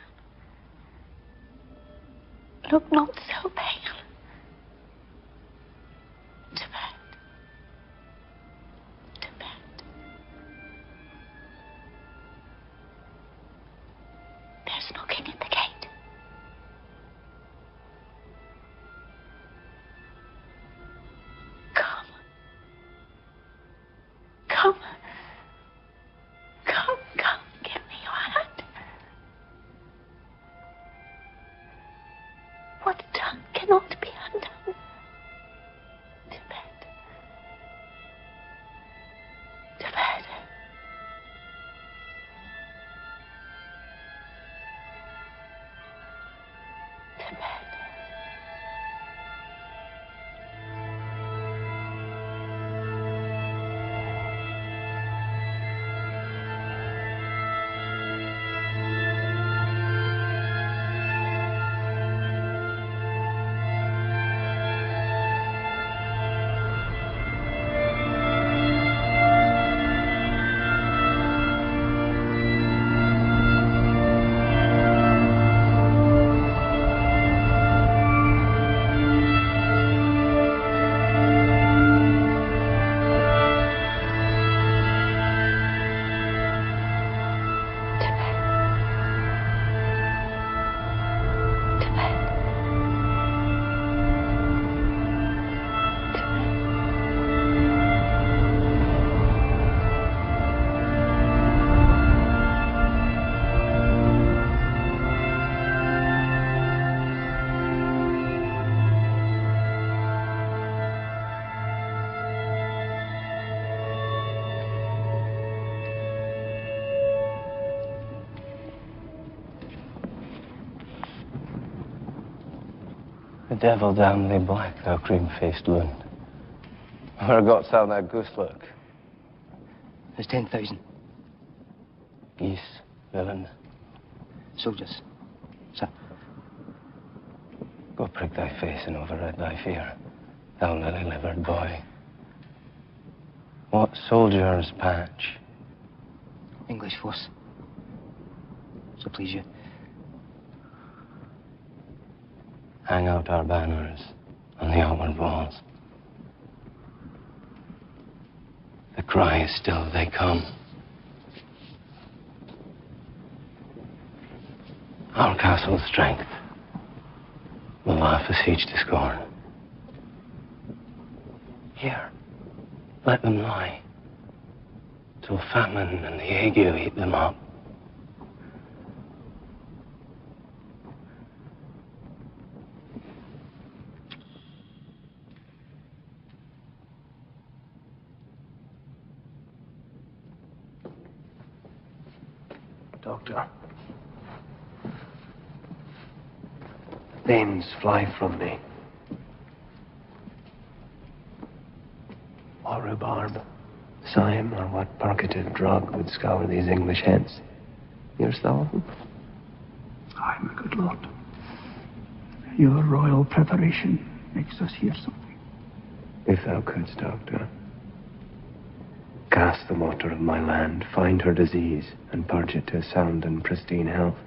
Look not so pale. To bed. To bed. There's knocking at the gate. Come. Come. Come, give me your hand. What tongue cannot be undone? To bed. To bed. To bed. The devil damn thee black, thou cream-faced loon. Where got thou that goose look? There's 10,000. Geese, villain. Soldiers, sir. Go prick thy face and override thy fear, thou lily-livered boy. What soldier's patch? English force. So please you. Hang out our banners on the outward walls. The cry is still, they come. Our castle's strength will laugh a siege to scorn. Here, let them lie, till famine and the ague eat them up. Doctor. Thanes fly from me. Or rhubarb, cyme, or what purgative drug would scour these English heads? Hearest thou of them? Aye, my good lord. Your royal preparation makes us hear something. If thou couldst, Doctor, cast the water of my land, find her disease, and purge it to sound and pristine health,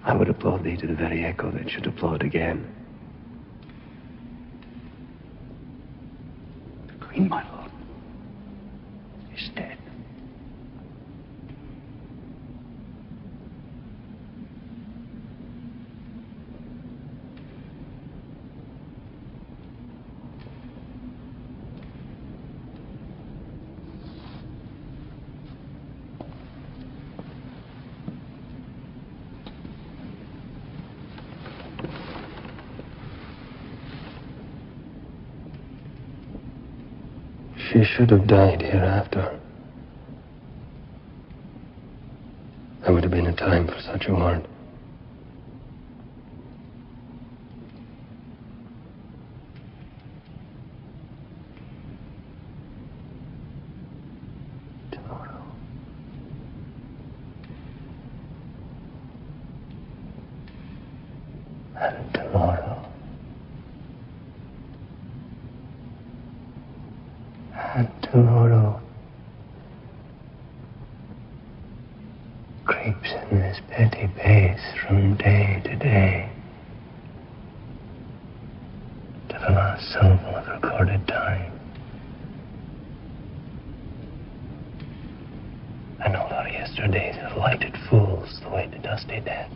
I would applaud thee to the very echo that should applaud again. She should have died hereafter. There would have been a time for such a word. And tomorrow. And tomorrow creeps in this petty pace from day to day, to the last syllable of recorded time. I know our yesterdays have lighted fools the way to dusty death.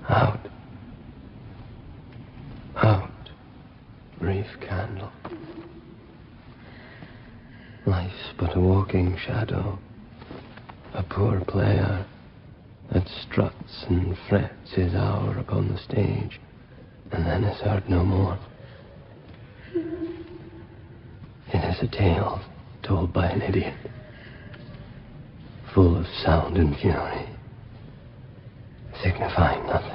Out. Out. Brief candle. Life's but a walking shadow, a poor player that struts and frets his hour upon the stage, and then is heard no more. It is a tale told by an idiot, full of sound and fury, signifying nothing.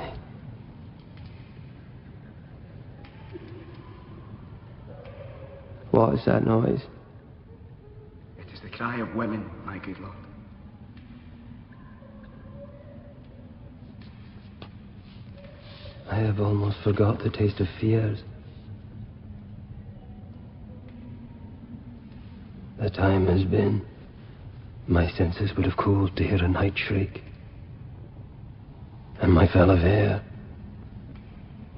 What is that noise? It is the cry of women, my good lord. I have almost forgot the taste of fears. The time has been, my senses would have cooled to hear a night shriek, and my fellow air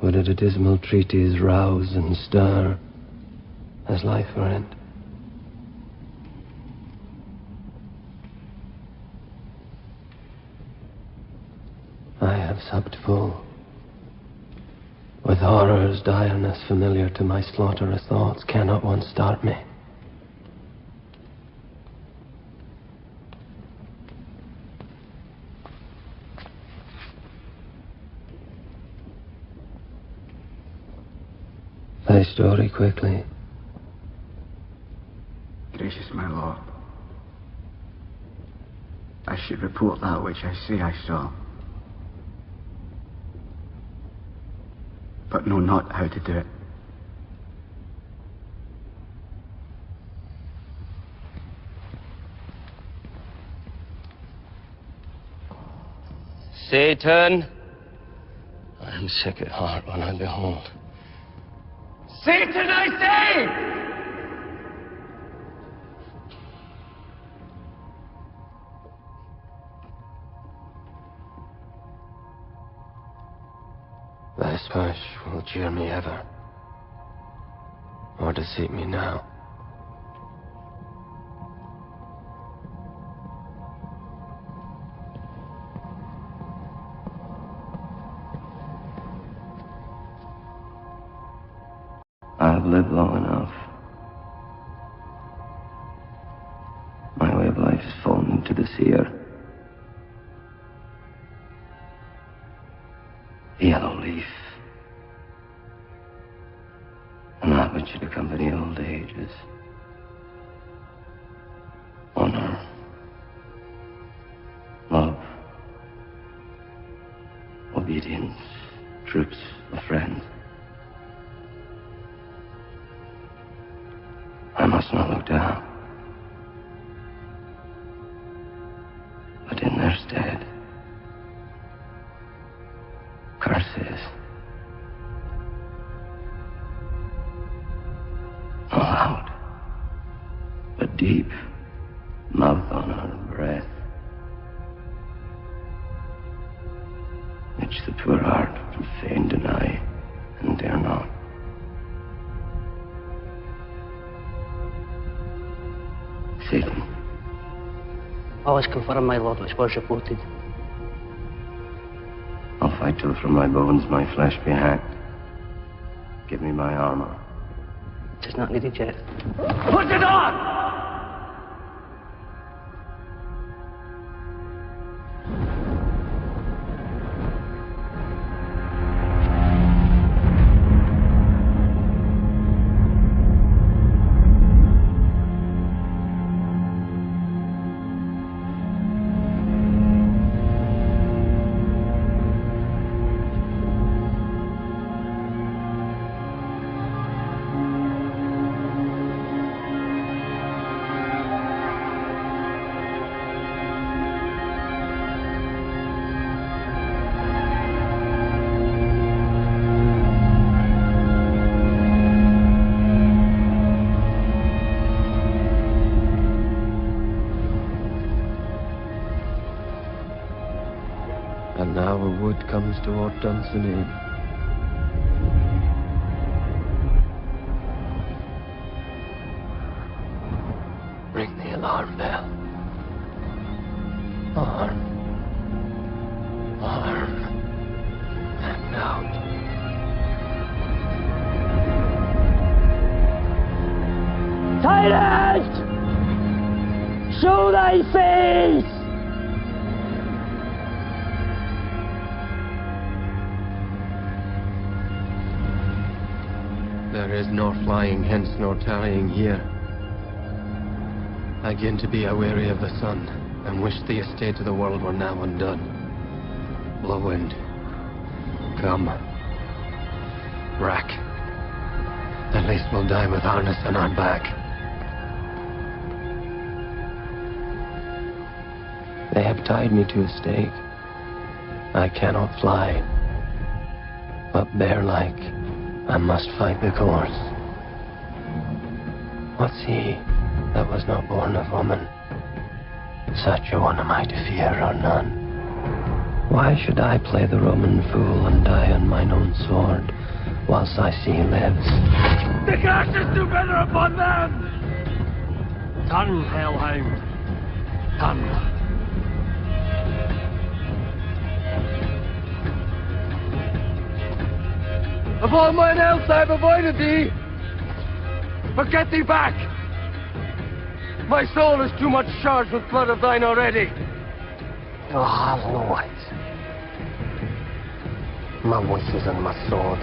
would at a dismal treatise rouse and stir as life were end. I have supped full, with horror's direness familiar to my slaughterous thoughts. Cannot one start me? Thy story quickly. Gracious my lord, I should report that which I say I saw, but know not how to do it. Satan, I am sick at heart when I behold. Satan, I say! Thy splash will cheer me ever, or deceive me now. I have lived long enough. My way of life has fallen into the seer. The yellow leaf, and that which should accompany old age is honor, love, obedience, troops of friends. I must not look down, but in their stead, curses, not loud, but deep, mouth honor, breath, which the poor heart would fain deny and dare not. Satan. Always confirm, my lord, which was reported. I'll fight till from my bones my flesh be hacked. Give me my armor. It is not needed yet. Put it on! and our wood comes toward Dunsinane. Ring the alarm bell. Arm. And out. Tyrant! Show thy face! There is nor flying hence nor tarrying here. I begin to be aweary of the sun, and wish the estate of the world were now undone. Blow wind. Come. Rack. At least we'll die with harness on our back. They have tied me to a stake. I cannot fly. But bear-like, I must fight the course. What's he that was not born of woman? Such a one am I to fear or none. Why should I play the Roman fool and die on mine own sword, whilst I see he lives? The curse is together upon them! Turn, hellhound. Turn. Of all mine else I have avoided thee. But get thee back. My soul is too much charged with blood of thine already. You have no right. My voice is on my sword.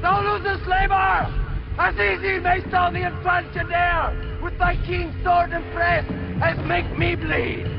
Thou losest labor! As easy mayst thou the entranced air with thy keen sword and press as make me bleed.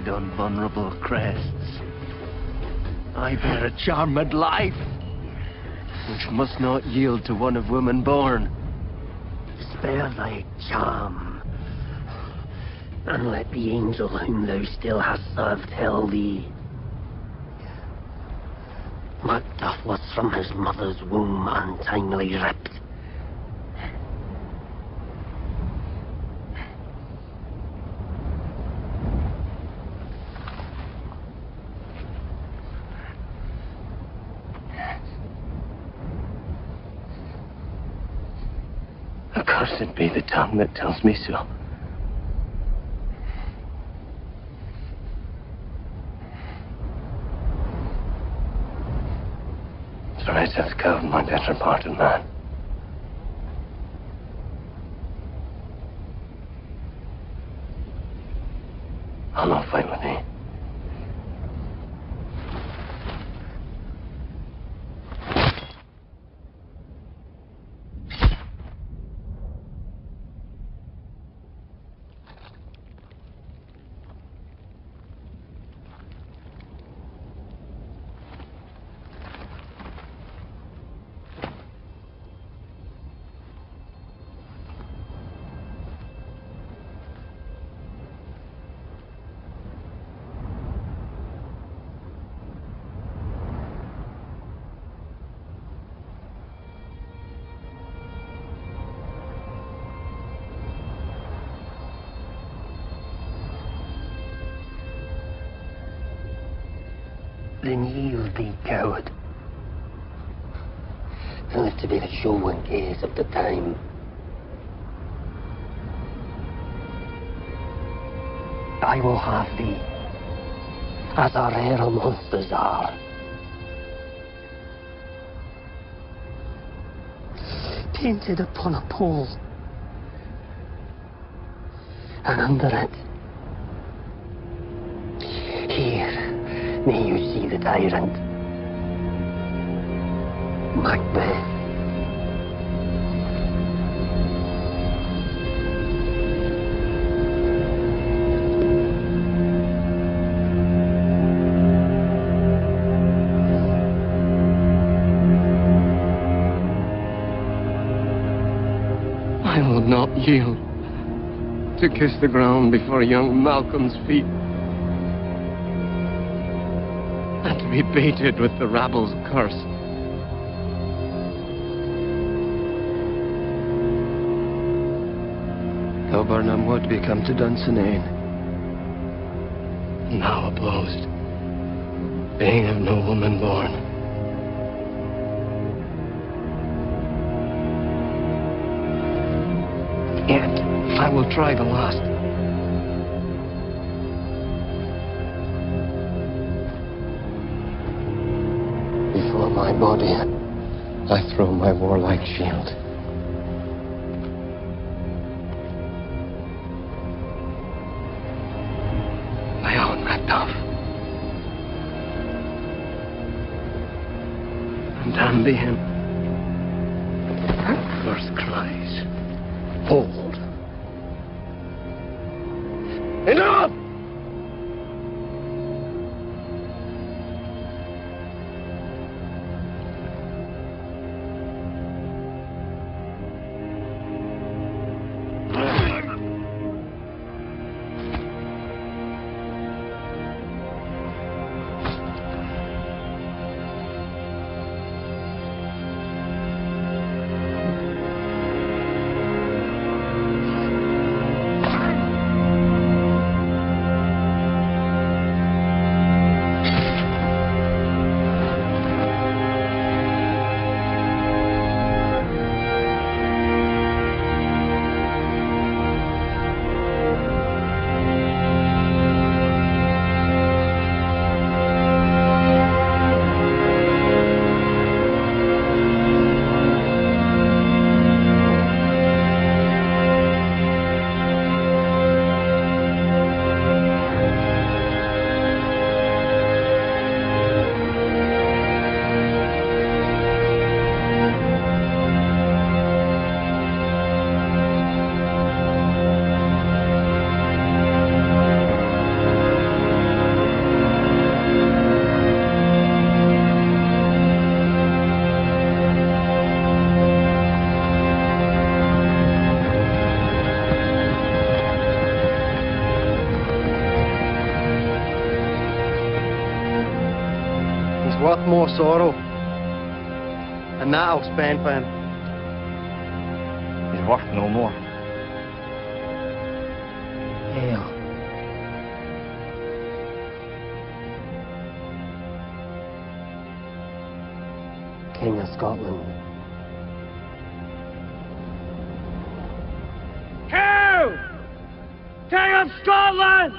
On vulnerable crests, I bear a charmed life, which must not yield to one of woman born. Spare thy charm, and let the angel whom thou still hast served tell thee. Macduff was from his mother's womb untimely ripped. Accursed be the tongue that tells me so. Thrice hath cowed my better part of man. I'll not fight with thee. Then yield thee, coward, and live to be the show and gaze of the time. I will have thee, as our rare monsters are. Painted upon a pole, and under it, here may you see the tyrant, Macbeth. I will not yield to kiss the ground before young Malcolm's feet, and to be baited with the rabble's curse. Though Burnham would be come to Dunsinane, Now opposed, being of no woman born. Yet I will try the last. Before my body, I throw my warlike shield. My own Macduff. And damn be him. First cries. Hold. Enough! Worth more sorrow, and that I'll spend for him. He's worth no more. Hail. King of Scotland. King of Scotland!